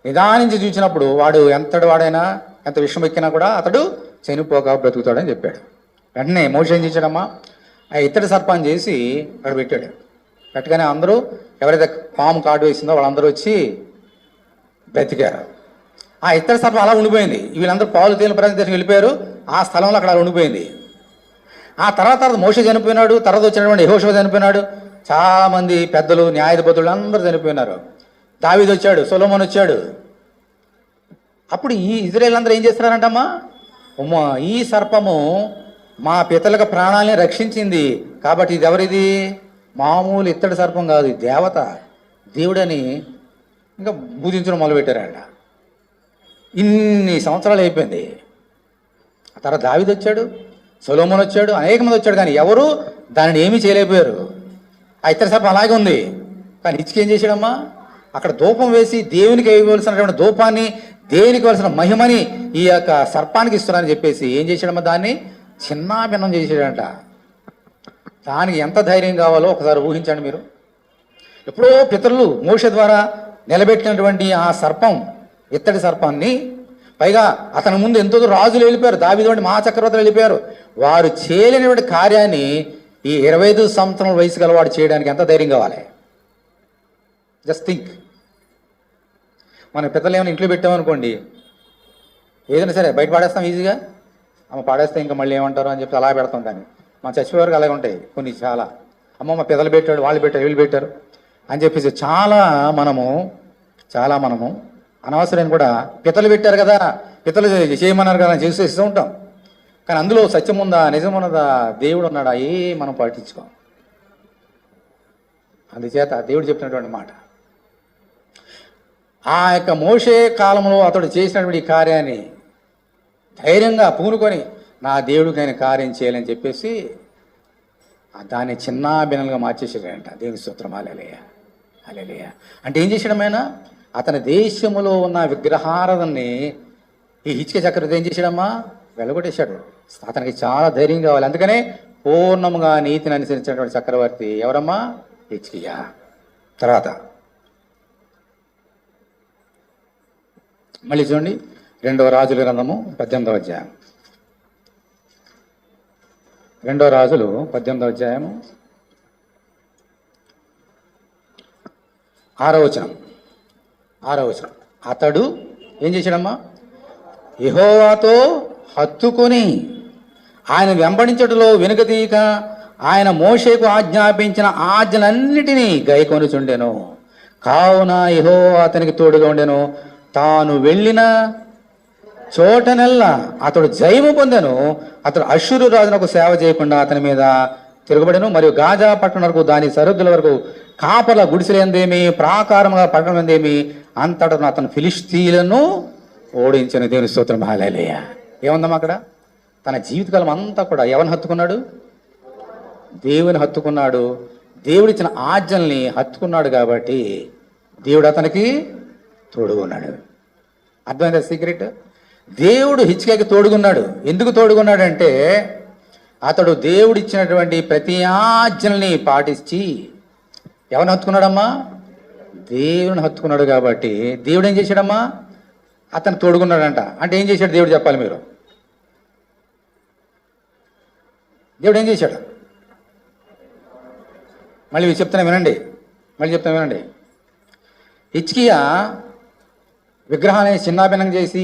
నిదానించి చూసినప్పుడు వాడు ఎంతటి వాడైనా ఎంత విషం ఎక్కినా కూడా అతడు చనిపోక బ్రతుకుతాడని చెప్పాడు. వెంటనే మోషే ఏం చేశాడమ్మా? ఆ ఇత్తడి సర్పాన్ని చేసి అక్కడ పెట్టాడు. పెట్టగానే అందరూ ఎవరైతే పాము కాటు వేసిందో వాళ్ళందరూ వచ్చి బ్రతికారు. ఆ ఇత్తడి సర్పం అలా ఉండిపోయింది. వీళ్ళందరూ పాలు తేలిన ప్రదేశం వెళ్ళిపోయారు. ఆ స్థలంలో అక్కడ అలా ఉండిపోయింది. ఆ తర్వాత మోషే చనిపోయినాడు. తర్వాత వచ్చినటువంటి యెహోషువ చనిపోయినాడు. చాలామంది పెద్దలు, న్యాయాధిపతులు అందరూ చనిపోయినారు. దావీదు వచ్చాడు, సొలొమోను వచ్చాడు. అప్పుడు ఈ ఇజ్రాయేల్ అందరూ ఏం చేస్తున్నారంటమ్మా, అమ్మా ఈ సర్పము మా పితలకు ప్రాణాలని రక్షించింది కాబట్టి ఇది ఎవరిది, మామూలు ఇత్తడి సర్పం కాదు, ఇది దేవత, దేవుడని ఇంకా పూజించడం మొదలుపెట్టారంట. ఇన్ని సంవత్సరాలు అయిపోయింది. ఆ తర్వాత దావీదు వచ్చాడు, సొలొమోను వచ్చాడు, అనేక మంది వచ్చాడు, కానీ ఎవరు దానిని ఏమీ చేయలేకపోయారు. ఆ ఇత్తడి సర్పం అలాగే ఉంది. కానీ హిజ్కియా ఏం చేశాడమ్మా, అక్కడ ధూపం వేసి దేవునికి ఇవ్వవలసినటువంటి ధూపాన్ని, దేవునికి ఇవ్వాల్సిన మహిమని ఈ యొక్క సర్పానికి ఇస్తున్నారని చెప్పేసి ఏం చేశాడమ్మా, దాన్ని చిన్నాభిన్నం చేసాడంట. దానికి ఎంత ధైర్యం కావాలో ఒకసారి ఊహించండి మీరు. ఎప్పుడో పితరులు మోషే ద్వారా నిలబెట్టినటువంటి ఆ సర్పం, ఇత్తడి సర్పాన్ని, పైగా అతని ముందు ఎంతో రాజులు వెళ్ళిపోయారు, దావీదు వంటి మహాచక్రవర్తులు వెళ్ళిపోయారు. వారు చేయలేనటువంటి కార్యాన్ని ఈ 25 సంవత్సరాల వయసు గల వాడు చేయడానికి ఎంత ధైర్యం కావాలి? Just think. మన పిల్లలు ఏమైనా ఇంట్లో పెట్టామనుకోండి, ఏదైనా సరే బయట పాడేస్తాం ఈజీగా, అమ్మ పాడేస్తే ఇంకా మళ్ళీ ఏమంటారు అని చెప్పి అలా పెడతాం. కానీ మన చచ్చిపోయేవారికి అలాగే ఉంటాయి కొన్ని. చాలా అమ్మ మా పిల్లలు పెట్టాడు, వాళ్ళు పెట్టారు, వీళ్ళు పెట్టారు అని చెప్పేసి చాలా మనము అనవసరం కూడా పితలు పెట్టారు కదా, పితలు చేయమన్నారు కదా అని చేసేస్తూ ఉంటాం. కానీ అందులో సత్యం ఉందా, నిజం ఉన్నదా, దేవుడు ఉన్నాడా, మనం పట్టించుకోం. అందుచేత దేవుడు చెప్పినటువంటి మాట, ఆ యొక్క మోషే కాలంలో అతడు చేసినటువంటి ఈ కార్యాన్ని ధైర్యంగా పూనుకొని నా దేవుడికైనా కార్యం చేయాలని చెప్పేసి దాన్ని చిన్నాభిన్నంగా మార్చేసాడంట. దేవుని స్తోత్రం, హల్లెలూయా హల్లెలూయా. అంటే ఏం చేశాడమైనా, అతని దేశంలో ఉన్న విగ్రహారాధనని ఈ హిజ్కియా చక్రవర్తి ఏం చేశాడమ్మా, వెళ్ళగొట్టేశాడు. అతనికి చాలా ధైర్యం కావాలి. అందుకనే పూర్ణముగా నీతిని అనుసరించినటువంటి చక్రవర్తి ఎవరమ్మా, హిజ్కియా. తర్వాత మళ్ళీ చూడండి, 2వ రాజుల గ్రంథము 18వ అధ్యాయం. 2వ రాజులు 18వ అధ్యాయము 6వ వచనం. అతడు ఏం చేశాడమ్మా, యెహోవాతో హత్తుకొని ఆయన వెంబడించటంలో వెనుకతీయక ఆయన మోషేకు ఆజ్ఞాపించిన ఆజ్ఞలన్నిటినీ గైకొనుచుండెను. కావున యెహోవా అతనికి తోడుగా ఉండెను. తాను వెళ్ళిన చోటనెల్లా అతడు జయము పొందెను. అతడు అష్షూరు రాజునకు సేవ చేయకుండా అతని మీద తిరగబడెను. మరియు గాజా పట్టణం వరకు, దాని సరిహద్దుల వరకు కాపల గుడిసెలందేమి, ప్రాకారముగా పట్టణం ఎందేమి అంతటను అతను ఫిలిష్తీయులను ఓడించిన. దేవుని స్తోత్రం, హల్లెలూయా. ఏముందమ్మా అక్కడ, తన జీవితకాలం అంతా కూడా ఎవరిని హత్తుకున్నాడు, దేవుని హత్తుకున్నాడు. దేవుడిచ్చిన ఆజ్ఞల్ని హత్తుకున్నాడు కాబట్టి దేవుడు అతనికి తోడుగున్నాడు. అర్థమైందా సీక్రెట్? దేవుడు హిజ్కియాకి తోడుగున్నాడు. ఎందుకు తోడుగున్నాడంటే అతడు దేవుడిచ్చినటువంటి ప్రతి ఆజ్ఞల్ని పాటించి ఎవరిని హత్తుకున్నాడమ్మా, దేవుని హత్తుకున్నాడు. కాబట్టి దేవుడు ఏం చేశాడమ్మా, అతను తోడుగున్నాడంట. అంటే ఏం చేశాడు దేవుడు చెప్పాలి మీరు, దేవుడు ఏం చేశాడు? మళ్ళీ చెప్తాను వినండి. హిజ్కియా విగ్రహాన్ని చిన్నాభిన్నం చేసి,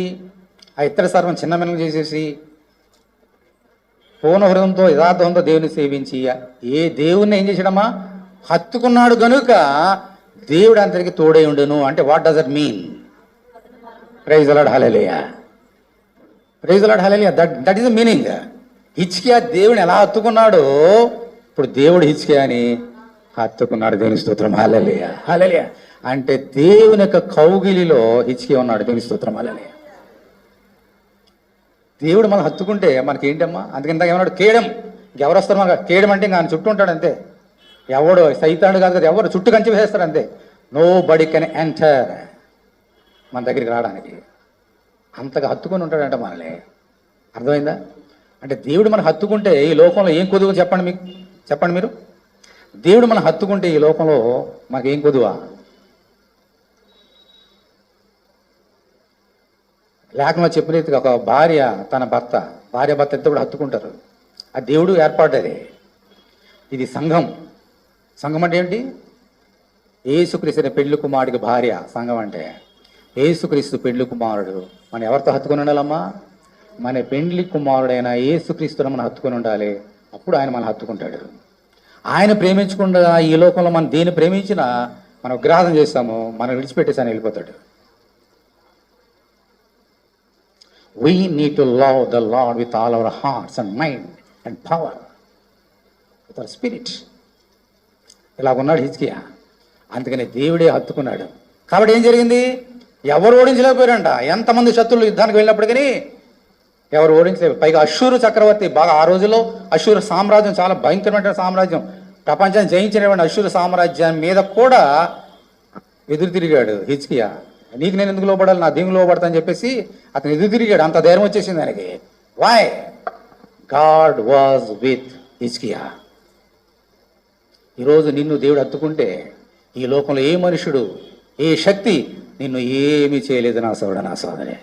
ఆ ఇత్తడి సర్వం చిన్నభిన్నం చేసేసి, పూర్ణ హృదయంతో యథార్థంతో దేవుని సేవించి ఏ దేవుణ్ణి ఏం చేశాడమ్మా, హత్తుకున్నాడు గనుక దేవుడు అందరికి తోడై ఉండెను. అంటే what does it mean? Praise the Lord, hallelujah. Praise the Lord, hallelujah. That is the meaning. Hezekiah దేవుని ఎలా హత్తుకున్నాడో ఇప్పుడు దేవుడు హిజ్కియాని హత్తుకున్నాడు. దేవుని స్తోత్రం, హల్లెలూయా హల్లెలూయా. అంటే దేవుని యొక్క కౌగిలిలో హిజ్కియా ఉన్నాడు. దేవుని స్తోత్రం, హల్లెలూయా. దేవుడు మనం హత్తుకుంటే మనకి ఏంటమ్మా, అందుకంటే ఏమన్నాడు, కేయడం. ఇంకెవరు వస్తారు మనకు? కేయడం అంటే ఇంకా ఆయన చుట్టూ ఉంటాడు అంతే. ఎవడు సైతానుడు కాదు కదా, ఎవరు చుట్టూ కంచి వేస్తారు అంతే. నో బడీ కెన్ ఎంటర్ మన దగ్గరికి రావడానికి. అంతగా హత్తుకొని ఉంటాడంట మనల్ని. అర్థమైందా? అంటే దేవుడు మనం హత్తుకుంటే ఈ లోకంలో ఏం కొదువు చెప్పండి మీరు. దేవుడు మనం హత్తుకుంటే ఈ లోకంలో మనకి ఏం కొదువా? లేఖనంలో చెప్పిన రీతిగా ఒక భార్య భర్త ఇద్దరు కూడా హత్తుకుంటారు. ఆ దేవుడు ఏర్పాటది. ఇది సంఘం అంటే ఏంటి? యేసుక్రీస్తు పెళ్లి కుమారుడికి భార్య సంఘం అంటే. యేసుక్రీస్తు పెళ్లి కుమారుడు. మనం ఎవరితో హత్తుకుని ఉండాలమ్మా? మన పెండ్లి కుమారుడైన యేసుక్రీస్తుని మనం హత్తుకుని ఉండాలి. అప్పుడు ఆయన మనం హత్తుకుంటాడు. ఆయన ప్రేమించకుండా ఈ లోకంలో మనం దేన్ని ప్రేమించినా మనం విగ్రహారం చేస్తాము, మనం విడిచిపెట్టేసి ఆయన వెళ్ళిపోతాడు. We need to love the Lord with all our hearts and mind and power, with our spirit. ఇలా ఉన్నాడు హిజ్కియా. అందుకని దేవుడే హత్తుకున్నాడు. కాబట్టి ఏం జరిగింది? ఎవరు ఓడించలేకపోయారంట. ఎంతమంది శత్రువులు యుద్ధానికి వెళ్ళినప్పటికీ ఎవరు ఓడించలేరు. పైగా అశ్షూరు చక్రవర్తి, బాగా ఆ రోజుల్లో అశ్షూరు సామ్రాజ్యం చాలా భయంకరమైన సామ్రాజ్యం, ప్రపంచాన్ని జయించినటువంటి అశ్షూరు సామ్రాజ్యం మీద కూడా ఎదురు తిరిగాడు హిజ్కియా. నీకు నేను ఎందుకు లోపడాలి, నా దేవుని లోపడతా అని చెప్పేసి అతను ఎదురు తిరిగాడు. అంత ధైర్యం వచ్చేసింది ఆయనకి. వై? గాడ్ వాజ్ విత్ హిజ్కియా. ఈరోజు నిన్ను దేవుడు హత్తుకుంటే ఈ లోకంలో ఏ మనుషుడు, ఏ శక్తి నిన్ను ఏమీ చేయలేదు నా సోదరుడు, నా సోదరే.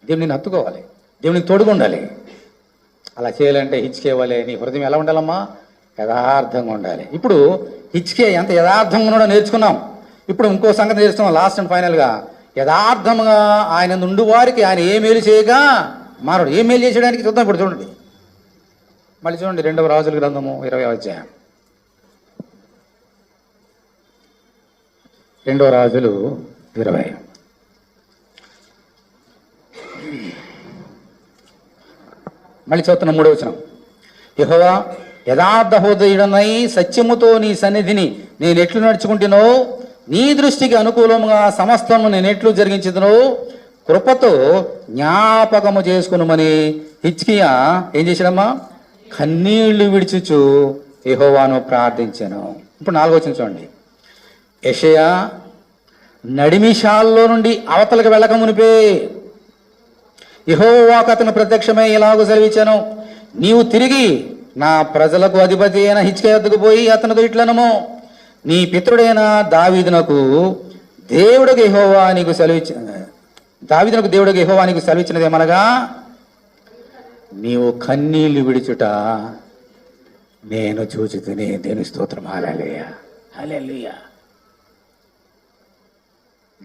దేవుడు నిన్ను హత్తుకోవాలి, దేవునికి తోడుగా ఉండాలి. అలా చేయాలంటే హిజ్కియా వలె నీ హృదయం ఎలా ఉండాలమ్మా? యథార్థంగా ఉండాలి. ఇప్పుడు హిజ్కియా ఎంత యథార్థంగా ఉన్నాడో నేర్చుకున్నాం. ఇప్పుడు ఇంకో సంగతి నేర్చుకున్నాం లాస్ట్ అండ్ ఫైనల్గా. యథార్థంగా ఆయన నుండి వారికి ఆయన ఏ మేలు చేయగా మారడు. ఏ మేలు చేసేయడానికి చూద్దాం. ఇప్పుడు చూడండి, మళ్ళీ చూడండి 2వ రాజుల గ్రంథము 20వ అధ్యాయం. 2వ రాజులు 20. మళ్ళీ చదువుతున్న 3వ వచనం. యెహోవా యథార్థ హృదయుడనై సత్యముతో నీ సన్నిధిని నేను ఎట్లు నడుచుకుంటునో, నీ దృష్టికి అనుకూలంగా సమస్తము నేను ఎట్లు జరిగించుదునో కృపతో జ్ఞాపకము చేసుకునుమని హిజ్కియా ఏం చేశాడమ్మా? కన్నీళ్లు విడిచుచు యెహోవాను ప్రార్థించాను. ఇప్పుడు 4వ వచనం చూడండి. యెషయా నడిమిషాల్లో నుండి అవతలకు వెళ్ళక మునిపే యెహోవాకు అతను ప్రత్యక్షమై ఇలాగూ సెలవిచ్చాను, నీవు తిరిగి నా ప్రజలకు అధిపతి అయిన హిజ్కియా వద్దకు పోయి అతనితో ఇట్లనము, నీ పితరుడైన దావీదునకు దేవుడికి యెహోవా నీకు సెలవిచ్చినదేమనగా, నీవు కన్నీళ్లు విడిచుట నేను చూచుతుని. దేవుని స్తోత్రం. హల్లెలూయా, హల్లెలూయా.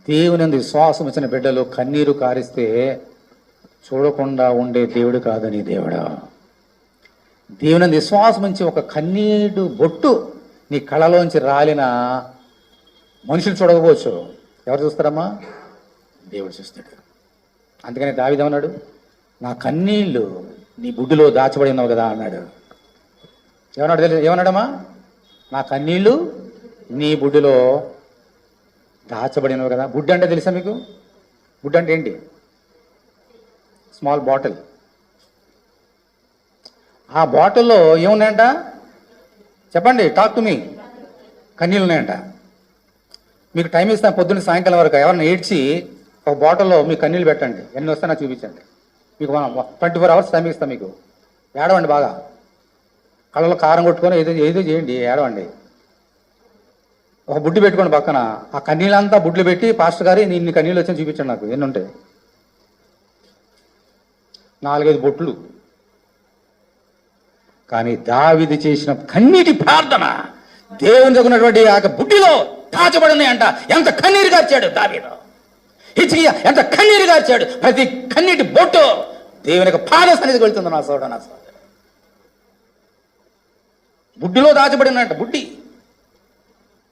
దేవుని విశ్వాసం వచ్చిన బిడ్డలు కన్నీరు కారిస్తే చూడకుండా ఉండే దేవుడు కాదు నీ దేవుడు. దేవుని విశ్వాసం నుంచి ఒక కన్నీడు బొట్టు నీ కళ్ళలోంచి రాలిన మనుషులు చూడకపోవచ్చు. ఎవరు చూస్తారమ్మా? దేవుడు చూస్తాడు. అందుకని దావీదు అన్నాడు, నా కన్నీళ్ళు నీ బుడ్డులో దాచబడి ఉన్నావు కదా అన్నాడు. ఏమన్నాడు తెలుసు? ఏమన్నాడమ్మా? నా కన్నీళ్ళు నీ బుడ్డులో దాచబడి ఉన్నావు కదా. బుడ్డు అంటే తెలుసా మీకు? బుడ్డు అంటే ఏంటి? Small bottle. ఆ బాటిల్లో ఏమున్నాయంట? చెప్పండి, టాక్ టు మీ. కన్నీళ్ళు ఉన్నాయంట. మీకు టైం ఇస్తాను పొద్దున్న సాయంకాలం వరకు. ఎవరైనా ఏడ్చి ఒక బాటిల్లో మీ కన్నీళ్ళు పెట్టండి, ఎన్ని వస్తే నాకు చూపించండి. మీకు 24 hours టైం ఇస్తాను. మీకు ఏడవండి, బాగా కళ్ళలో కారం కొట్టుకొని ఏదో చేయండి, ఏడవండి. ఒక బుడ్డి పెట్టుకోండి పక్కన. ఆ కన్నీళ్ళంతా బుడ్లు పెట్టి, పాస్టర్ గారి ఇన్ని కన్నీళ్ళు వచ్చి చూపించండి నాకు, ఎన్ని ఉంటాయి. 4-5 బొట్లు. కానీ దావీదు చేసిన కన్నీటి ప్రార్థన దేవుని దగ్గరటువంటి ఆ బుడ్డిలో దాచబడి ఉన్నాయంట. ఎంత కన్నీరు గార్చాడు దావీదు. హిజ్కియా ఎంత కన్నీరు గార్చాడు. ప్రతి కన్నీటి బొట్టు దేవుని యొక్క పాద సన్నిధికి వెళ్తుంది నా సోదరుడు, నా సోదరు. బుడ్డిలో దాచబడి ఉన్నట్ట బుడ్డి.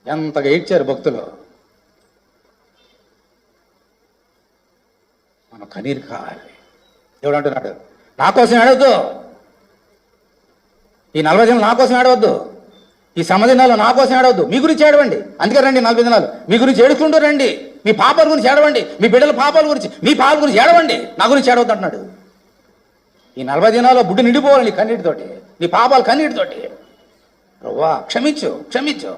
ఎంతగా ఏడ్చారు భక్తులు. మనం కన్నీరు కావాలి. దేవుడు అంటున్నాడు, నా కోసం ఏడవద్దు. ఈ 40 దినాలు నా కోసం ఏడవద్దు. ఈ దినాలు నా కోసం ఏడవద్దు. మీ గురించి ఏడవండి. అందుకే రండి 40 దినాలు మీ గురించి ఏడుకుంటూ రండి. మీ పాపాల గురించి ఏడవండి. మీ బిడ్డల పాపాల గురించి, మీ పాపాల గురించి ఏడవండి. నా గురించి ఏడవద్దు అంటున్నాడు. ఈ 40 దినాల్లో బుడ్డి నిండిపోవాలి నీ కన్నీటితోటి, నీ పాపాలు కన్నీటితోటి. ప్రభువా క్షమించు, క్షమించు.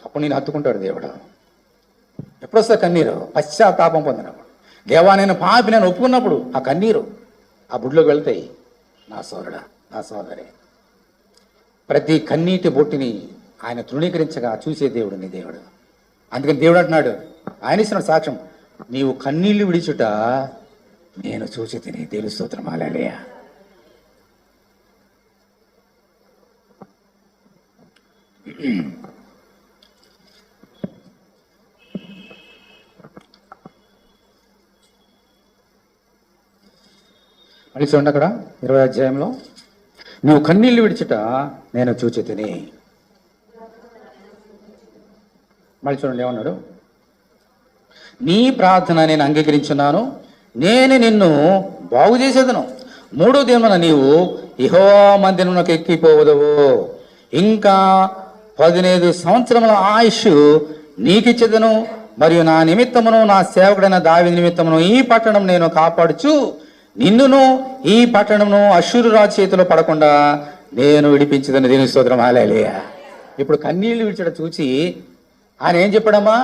అప్పుడు నేను హత్తుకుంటాడు దేవుడు. ఎప్పుడొస్తే కన్నీరు? పశ్చాత్తాపం పొందినప్పుడు. దేవా నేను పాపి నేను ఒప్పుకున్నప్పుడు ఆ కన్నీరు ఆ బుడ్లోకి వెళ్తాయి. నా సోదరుడా, నా సోదరి, ప్రతి కన్నీటి బొట్టిని ఆయన తృణీకరించగా చూసే దేవుడు నీ దేవుడు. అందుకని దేవుడు అంటున్నాడు, ఆయన ఇస్తున్న సాక్ష్యం, నీవు కన్నీళ్లు విడిచుట నేను చూసి తిని. దేవుని స్తోత్రం. హల్లెలూయా. మళ్ళీ చూడండి అక్కడ 20వ అధ్యాయంలో, నువ్వు కన్నీళ్లు విడిచుట నేను చూచి తిని. మళ్ళీ చూడండి ఏమన్నాడు? నీ ప్రార్థన నేను అంగీకరించున్నాను, నేను నిన్ను బాగు చేసేదను. 3వ దినమున నీవు యెహోవా మందిరమునకు ఎక్కిపోవదవు. ఇంకా 15 సంవత్సరముల ఆయుష్ నీకిచ్చేదను. మరియు నా నిమిత్తమును నా సేవకుడైన దావీదు నిమిత్తమును ఈ పట్టణం నేను కాపాడుచు నిన్నును ఈ పట్టణమును అష్షూరు రాజు చేతిలో పడకుండా నేను విడిపించదని దేవుని స్తోత్రం. హల్లెలూయా. ఇప్పుడు కన్నీళ్లు విడిచడం చూసి ఆయన ఏం చెప్పాడమ్మా?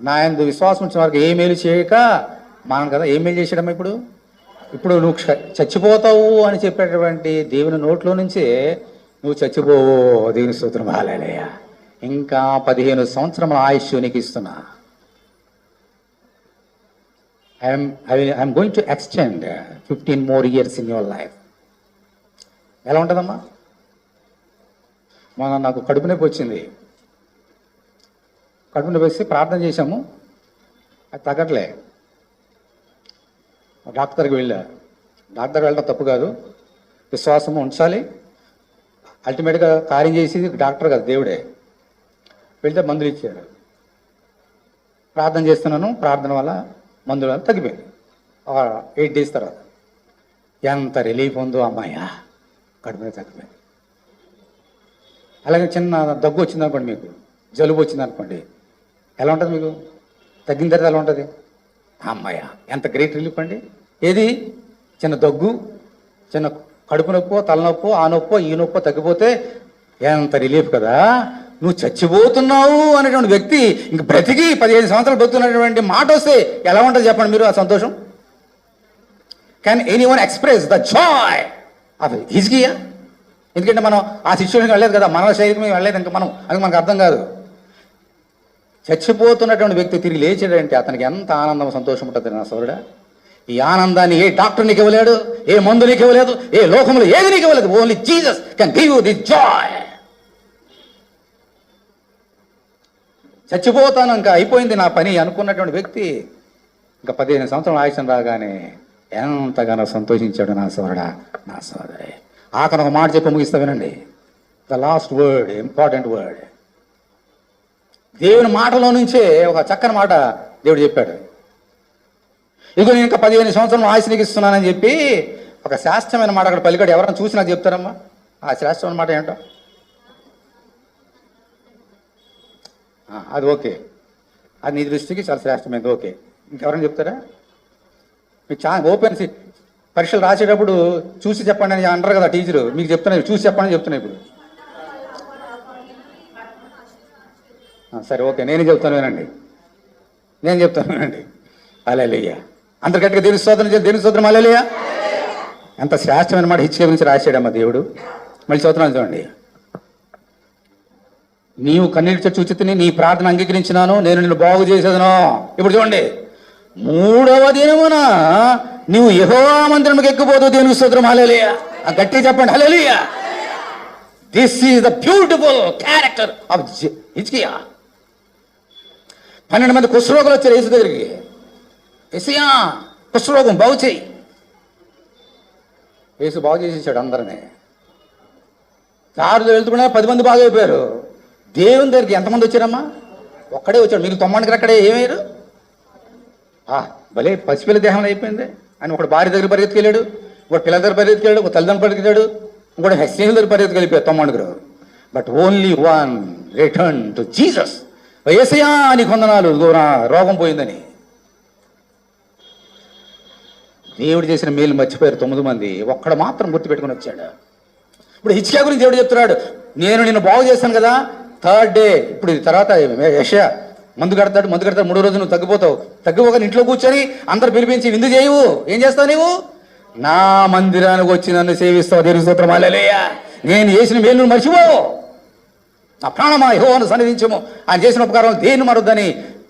నా యందు విశ్వాసం ఉంచిన వారికి ఏ మేలు చేయక మనం కదా ఏం మేలు చేసాడమ్మా? ఇప్పుడు నువ్వు చచ్చిపోతావు అని చెప్పేటటువంటి దేవుని నోట్లో నుంచే నువ్వు చచ్చిపోవు. దేవుని స్తోత్రం. హల్లెలూయా. ఇంకా 15 సంవత్సరముల ఆయుష్ నీకు ఇస్తున్నా. I'm going to extend 15 more years in your life. ఎలా ఉంటుందమ్మా? మన నాకు కడుపు నొప్పి వచ్చింది. కడుపు నొప్పి వచ్చి ప్రార్థన చేశాము, అది తగ్గట్లే. డాక్టర్కి వెళ్ళా. డాక్టర్కి వెళ్ళడం తప్పు కాదు, విశ్వాసము ఉంచాలి. అల్టిమేట్గా కార్యం చేసేది డాక్టర్ కాదు, దేవుడే. వెళ్తే మందులు ఇచ్చాడు. ప్రార్థన చేస్తున్నాను, ప్రార్థన వల్ల మందుల వల్ల తగ్గిపోయింది. 8 days తర్వాత ఎంత రిలీఫ్ ఉందో అమ్మాయ్యా, కడుపు మీద తగ్గిపోయింది. అలాగే చిన్న దగ్గు వచ్చింది అనుకోండి, మీకు జలుబు వచ్చింది అనుకోండి, ఎలా ఉంటుంది? మీకు తగ్గిన తర్వాత ఎలా ఉంటుంది? అమ్మాయ్యా, ఎంత గ్రేట్ రిలీఫ్ అండి. ఏది చిన్న దగ్గు, చిన్న కడుపు నొప్పో, తలనొప్పో, ఆ నొప్పో, ఈ నొప్పో తగ్గిపోతే ఎంత రిలీఫ్ కదా. నువ్వు చచ్చిపోతున్నావు అనేటువంటి వ్యక్తి ఇంక బ్రతికి 15 సంవత్సరాలు బతుకుతున్నటువంటి మాట వస్తే ఎలా ఉంటుంది చెప్పండి మీరు? ఆ సంతోషం. Can anyone express the Joy of హిజ్కియా? ఎందుకంటే మనం ఆ సిచ్యువేషన్కి వెళ్ళలేదు కదా, మన శైలికి మేము వెళ్ళలేదు. ఇంకా మనం అది మనకు అర్థం కాదు. చచ్చిపోతున్నటువంటి వ్యక్తి తిరిగి లేచాడంటే అతనికి ఎంత ఆనందం, సంతోషం ఉంటుంది నా సోదరుడా. ఈ ఆనందాన్ని ఏ డాక్టర్ నీకు ఇవ్వలేడు, ఏ మందు నీకు ఇవ్వలేదు, ఏ లోకంలో ఏది నీకు ఇవ్వలేదు. Only Jesus can give you the Joy. చచ్చిపోతాను, ఇంకా అయిపోయింది నా పని అనుకున్నటువంటి వ్యక్తి ఇంకా 15 సంవత్సరాల ఆయుష్యం రాగానే ఎంతగానో సంతోషించాడు నా సోదరుడా, నా సోదరి. ఆఖరి ఒక మాట చెప్పి ముగిస్తా వినండి. The last word, important word. దేవుని మాటలో నుంచే ఒక చక్కని మాట దేవుడు చెప్పాడు. ఇదిగో నేను ఇంకా 15 సంవత్సరాలు ఆయుష్ నీకు ఇస్తున్నానని చెప్పి ఒక శాస్త్రమైన మాట అక్కడ పలికాడు. ఎవరైనా చూసి నాకు చెప్తారమ్మా ఆ శాస్త్రమైన మాట ఏంటో? అది ఓకే, అది నీ దృష్టికి చాలా శ్రేష్టమైనది, ఓకే. ఇంకెవరైనా చెప్తారా? మీకు ఓపెన్ పరీక్షలు రాసేటప్పుడు చూసి చెప్పండి అని అంటారు కదా టీచరు. మీకు చెప్తున్నాయి, చూసి చెప్పండి చెప్తున్నాయి. ఇప్పుడు సరే ఓకే, నేనే చెప్తాను వినండి, నేను చెప్తాను వినండి. హల్లెలూయా. అందరు గట్టిగా దేవుని స్తోత్రం చేయాలి. దేవుని స్తోత్రం. హల్లెలూయా. ఎంత శ్రేష్టమైన మాట హిజ్కియా గురించి రాశాడమ్మా దేవుడు. మళ్ళీ స్తోత్రాలు చూడండి. నీవు కన్నీటి చూచితిని, నీ ప్రార్థన అంగీకరించినాను, నేను నిన్ను బాగు చేసేదను. ఇప్పుడు చూడండి, 3వ దినమున నీవు యెహోవా మందిరముకి ఎక్కిపోదు. దేవునికి స్తోత్రం. హల్లెలూయా. గట్టిగా చెప్పండి hallelujah. This is the beautiful character of హిజ్కియా. 12 మంది కుష్ఠరోగులు వచ్చారు యేసు దగ్గరికి. యేసయ్యా, కుష్ఠరోగం బాగు చేయి. యేసు బాగు చేసేసాడు అందరినీ. దారిలో వెళ్తున్నా 10 మంది బాగా అయిపోయారు. దేవుని దగ్గరికి ఎంతమంది వచ్చారమ్మా? ఒక్కడే వచ్చాడు. మీకు 9 మందికి అక్కడే ఏమయ్యారు? భలే పసిపిల్ల దేహంలో అయిపోయింది. ఆయన ఒకటి భార్య దగ్గర పరిగెత్తుకెళ్ళాడు, ఇంకోటి పిల్లల దగ్గర పరిగెత్తుకెళ్ళాడు, ఒక తల్లిదండ్రులు పరిగెత్తాడు, ఇంకోటి స్నేహితుల దగ్గర పరిగెత్తుకెళ్ళిపోయారు 9 మందికి. But only one return to Jesus. యేసయ్యా నీకు వందనాలు, రోగం పోయిందని. దేవుడు చేసిన మేలు మర్చిపోయారు 9 మంది, ఒక్కడ మాత్రం గుర్తుపెట్టుకుని వచ్చాడు. ఇప్పుడు హిజ్కియా గురించి దేవుడు చెప్తున్నాడు, నేను నిన్ను బాగు చేశాను కదా. 3rd day, ఇప్పుడు తర్వాత యెషయా మందు కడతాడు. 3వ రోజు నువ్వు తగ్గిపోతావు. తగ్గిపోగానే ఇంట్లో కూర్చొని అందరు పిలిపించి విందు చేయవు. ఏం చేస్తావు నీవు? నా మందిరానికి వచ్చి నన్ను సేవిస్తావు. దేవుని స్తోత్రం. హల్లెలూయా. నేను చేసిన మేలు నువ్వు మర్చిపోవు. నా ప్రాణమా యెహోవాను సన్నిధించము. ఆయన చేసిన ఉపకారం దేన్ని మరొద్దని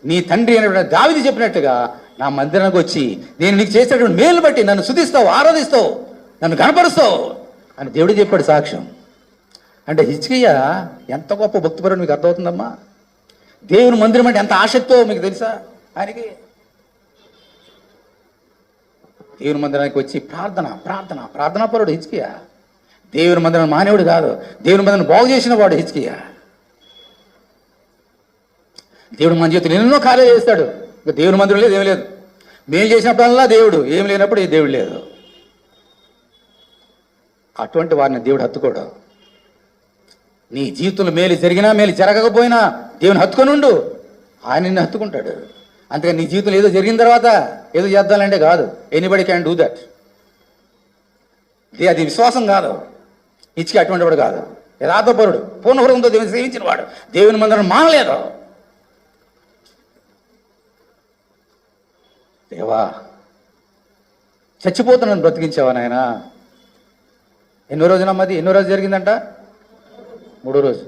నీ తండ్రి అయినటువంటి దావీదు చెప్పినట్టుగా నా మందిరానికి వచ్చి నేను నీకు చేసినటువంటి మేలు బట్టి నన్ను స్తుతిస్తావు, ఆరాధిస్తావు, నన్ను కనపరుస్తావు అని దేవుడు చెప్పాడు సాక్ష్యం. అంటే హిజ్కియా ఎంత గొప్ప భక్తిపరుడు మీకు అర్థమవుతుందమ్మా. దేవుని మందిరం అంటే ఎంత ఆసక్తో మీకు తెలుసా ఆయనకి. దేవుని మందిరానికి వచ్చి ప్రార్థనాపరుడు హిజ్కియా. దేవుని మందిరం మానవుడు కాదు, దేవుని మందిరం బాగు చేసిన వాడు హిజ్కియా. దేవుడు మన జీవితంలో ఎన్నో కార్యాలు చేస్తాడు. ఇంకా దేవుని మందిరం లేదు, ఏమీ లేదు. మేము చేసినప్పుడల్లా దేవుడు, ఏం లేనప్పుడు ఈ దేవుడు లేదు. అటువంటి వారిని దేవుడు హత్తుకోడు. నీ జీవితంలో మేలు జరిగినా మేలు జరగకపోయినా దేవుని హత్తుకొని ఉండు, ఆయన నిన్ను హత్తుకుంటాడు. అంతేగా నీ జీవితంలో ఏదో జరిగిన తర్వాత ఏదో చేద్దాలంటే కాదు. Anybody can do that. అది విశ్వాసం కాదు. ఇచ్చికి అటువంటి వాడు కాదు. యథార్థపరుడు, పూర్ణ హృదయంతో దేవుని సేవించిన వాడు, దేవుని మందిరం మానలేదు. దేవా, చచ్చిపోతున్నాను బ్రతికించావా నాయన. ఎన్నో రోజునమ్మది, ఎన్నో రోజు జరిగిందంట? 3వ రోజు.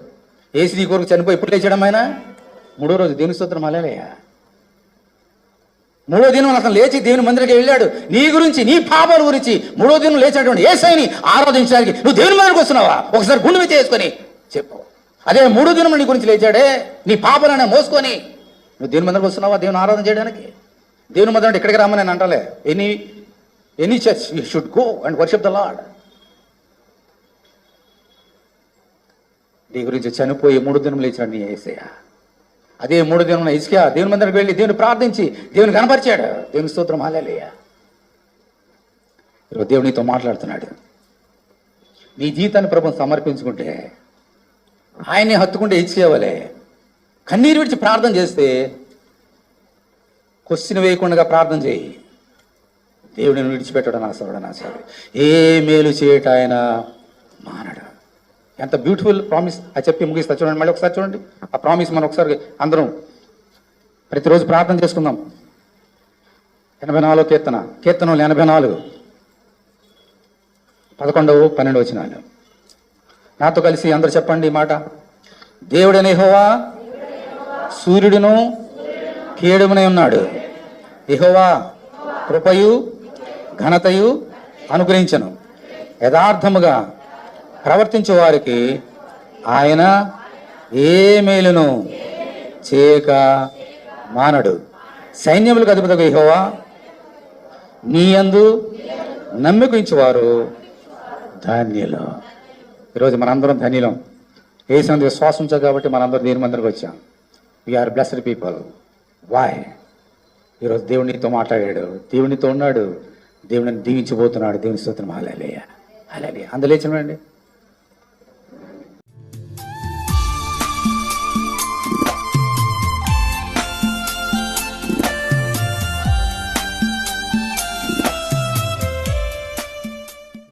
ఏసీ నీ కొరకు చనిపోయి ఎప్పుడు లేచాడం ఆయన? 3వ రోజు. దేవుని స్తోత్రం హల్లెలూయా. 3వ దినం అతను లేచి దేవుని మందిరానికి వెళ్ళాడు. నీ గురించి, నీ పాపాల గురించి 3వ దినం లేచినటువంటి యేసయ్యని ఆరాధించడానికి నువ్వు దేవుని మందిరానికి వస్తున్నావా? ఒకసారి గుండె మీద చేసుకొని చెప్పు. అదే 3వ దినం నీ గురించి లేచాడే, నీ పాపాలనే మోసుకొని నువ్వు దేవుని మందిరానికి వస్తున్నావా దేవుని ఆరాధన చేయడానికి? దేవుని మందిరం ఇక్కడికి రమ్మని నేను అంటలే. Any church you should go and worship the Lord. నీ గురించి చనిపోయి 3వ దినం లేచాడు నీ యేసయ్య. అదే 3వ దినం హిజ్కియా దేవుని మందిరానికి వెళ్ళి దేవుని ప్రార్థించి దేవుని కనపరిచాడు. దేవుని స్తోత్రం హల్లెలూయా. ఈరోజు దేవుడు నీతో మాట్లాడుతున్నాడు. నీ జీవితాన్ని ప్రభువుని సమర్పించుకుంటే, ఆయన్ని హత్తుకుంటే హిజ్కియా వలె కన్నీరు విడిచి ప్రార్థన చేస్తే, క్వశ్చన్ వేయకుండా ప్రార్థన చేయి. దేవుడిని విడిచిపెట్టడం నా సోదరుడు, నా సోదరి. ఏ మేలు చేయట ఆయన మానడు. ఎంత బ్యూటిఫుల్ ప్రామిస్. అది చెప్పి ముగిస్తా. చూడండి, మళ్ళీ ఒకసారి చూడండి ఆ ప్రామిస్. మనం ఒకసారి అందరం ప్రతిరోజు ప్రార్థన చేసుకుందాం. 84వ కీర్తనలు 84, 11, 12 వచనాలు. నాతో కలిసి అందరూ చెప్పండి ఈ మాట. దేవుడైన యెహోవా సూర్యుడును కేడుమునై ఉన్నాడు. యెహోవా కృపయు ఘనతయు అనుగ్రహించను. యథార్థముగా ప్రవర్తించే వారికి ఆయన ఏ మేలును చేయక మానడు. సైన్యములకు అధిపతిగా యెహోవా నీ యందు నమ్మిక ఉంచువారు ధన్యులు. ఈరోజు మనందరం ధన్యులం. యేసు విశ్వాసం ఉంచాం కాబట్టి మనందరం దేవుని మందిరానికి వచ్చాం. We are blessed people. వాయ్? ఈరోజు దేవుడు నీతో మాట్లాడాడు, దేవునితో ఉన్నాడు, దేవుడిని దీవించబోతున్నాడు. దేవుని స్తోత్రం హల్లెలూయా, హల్లెలూయా. అందులో లేచినండి.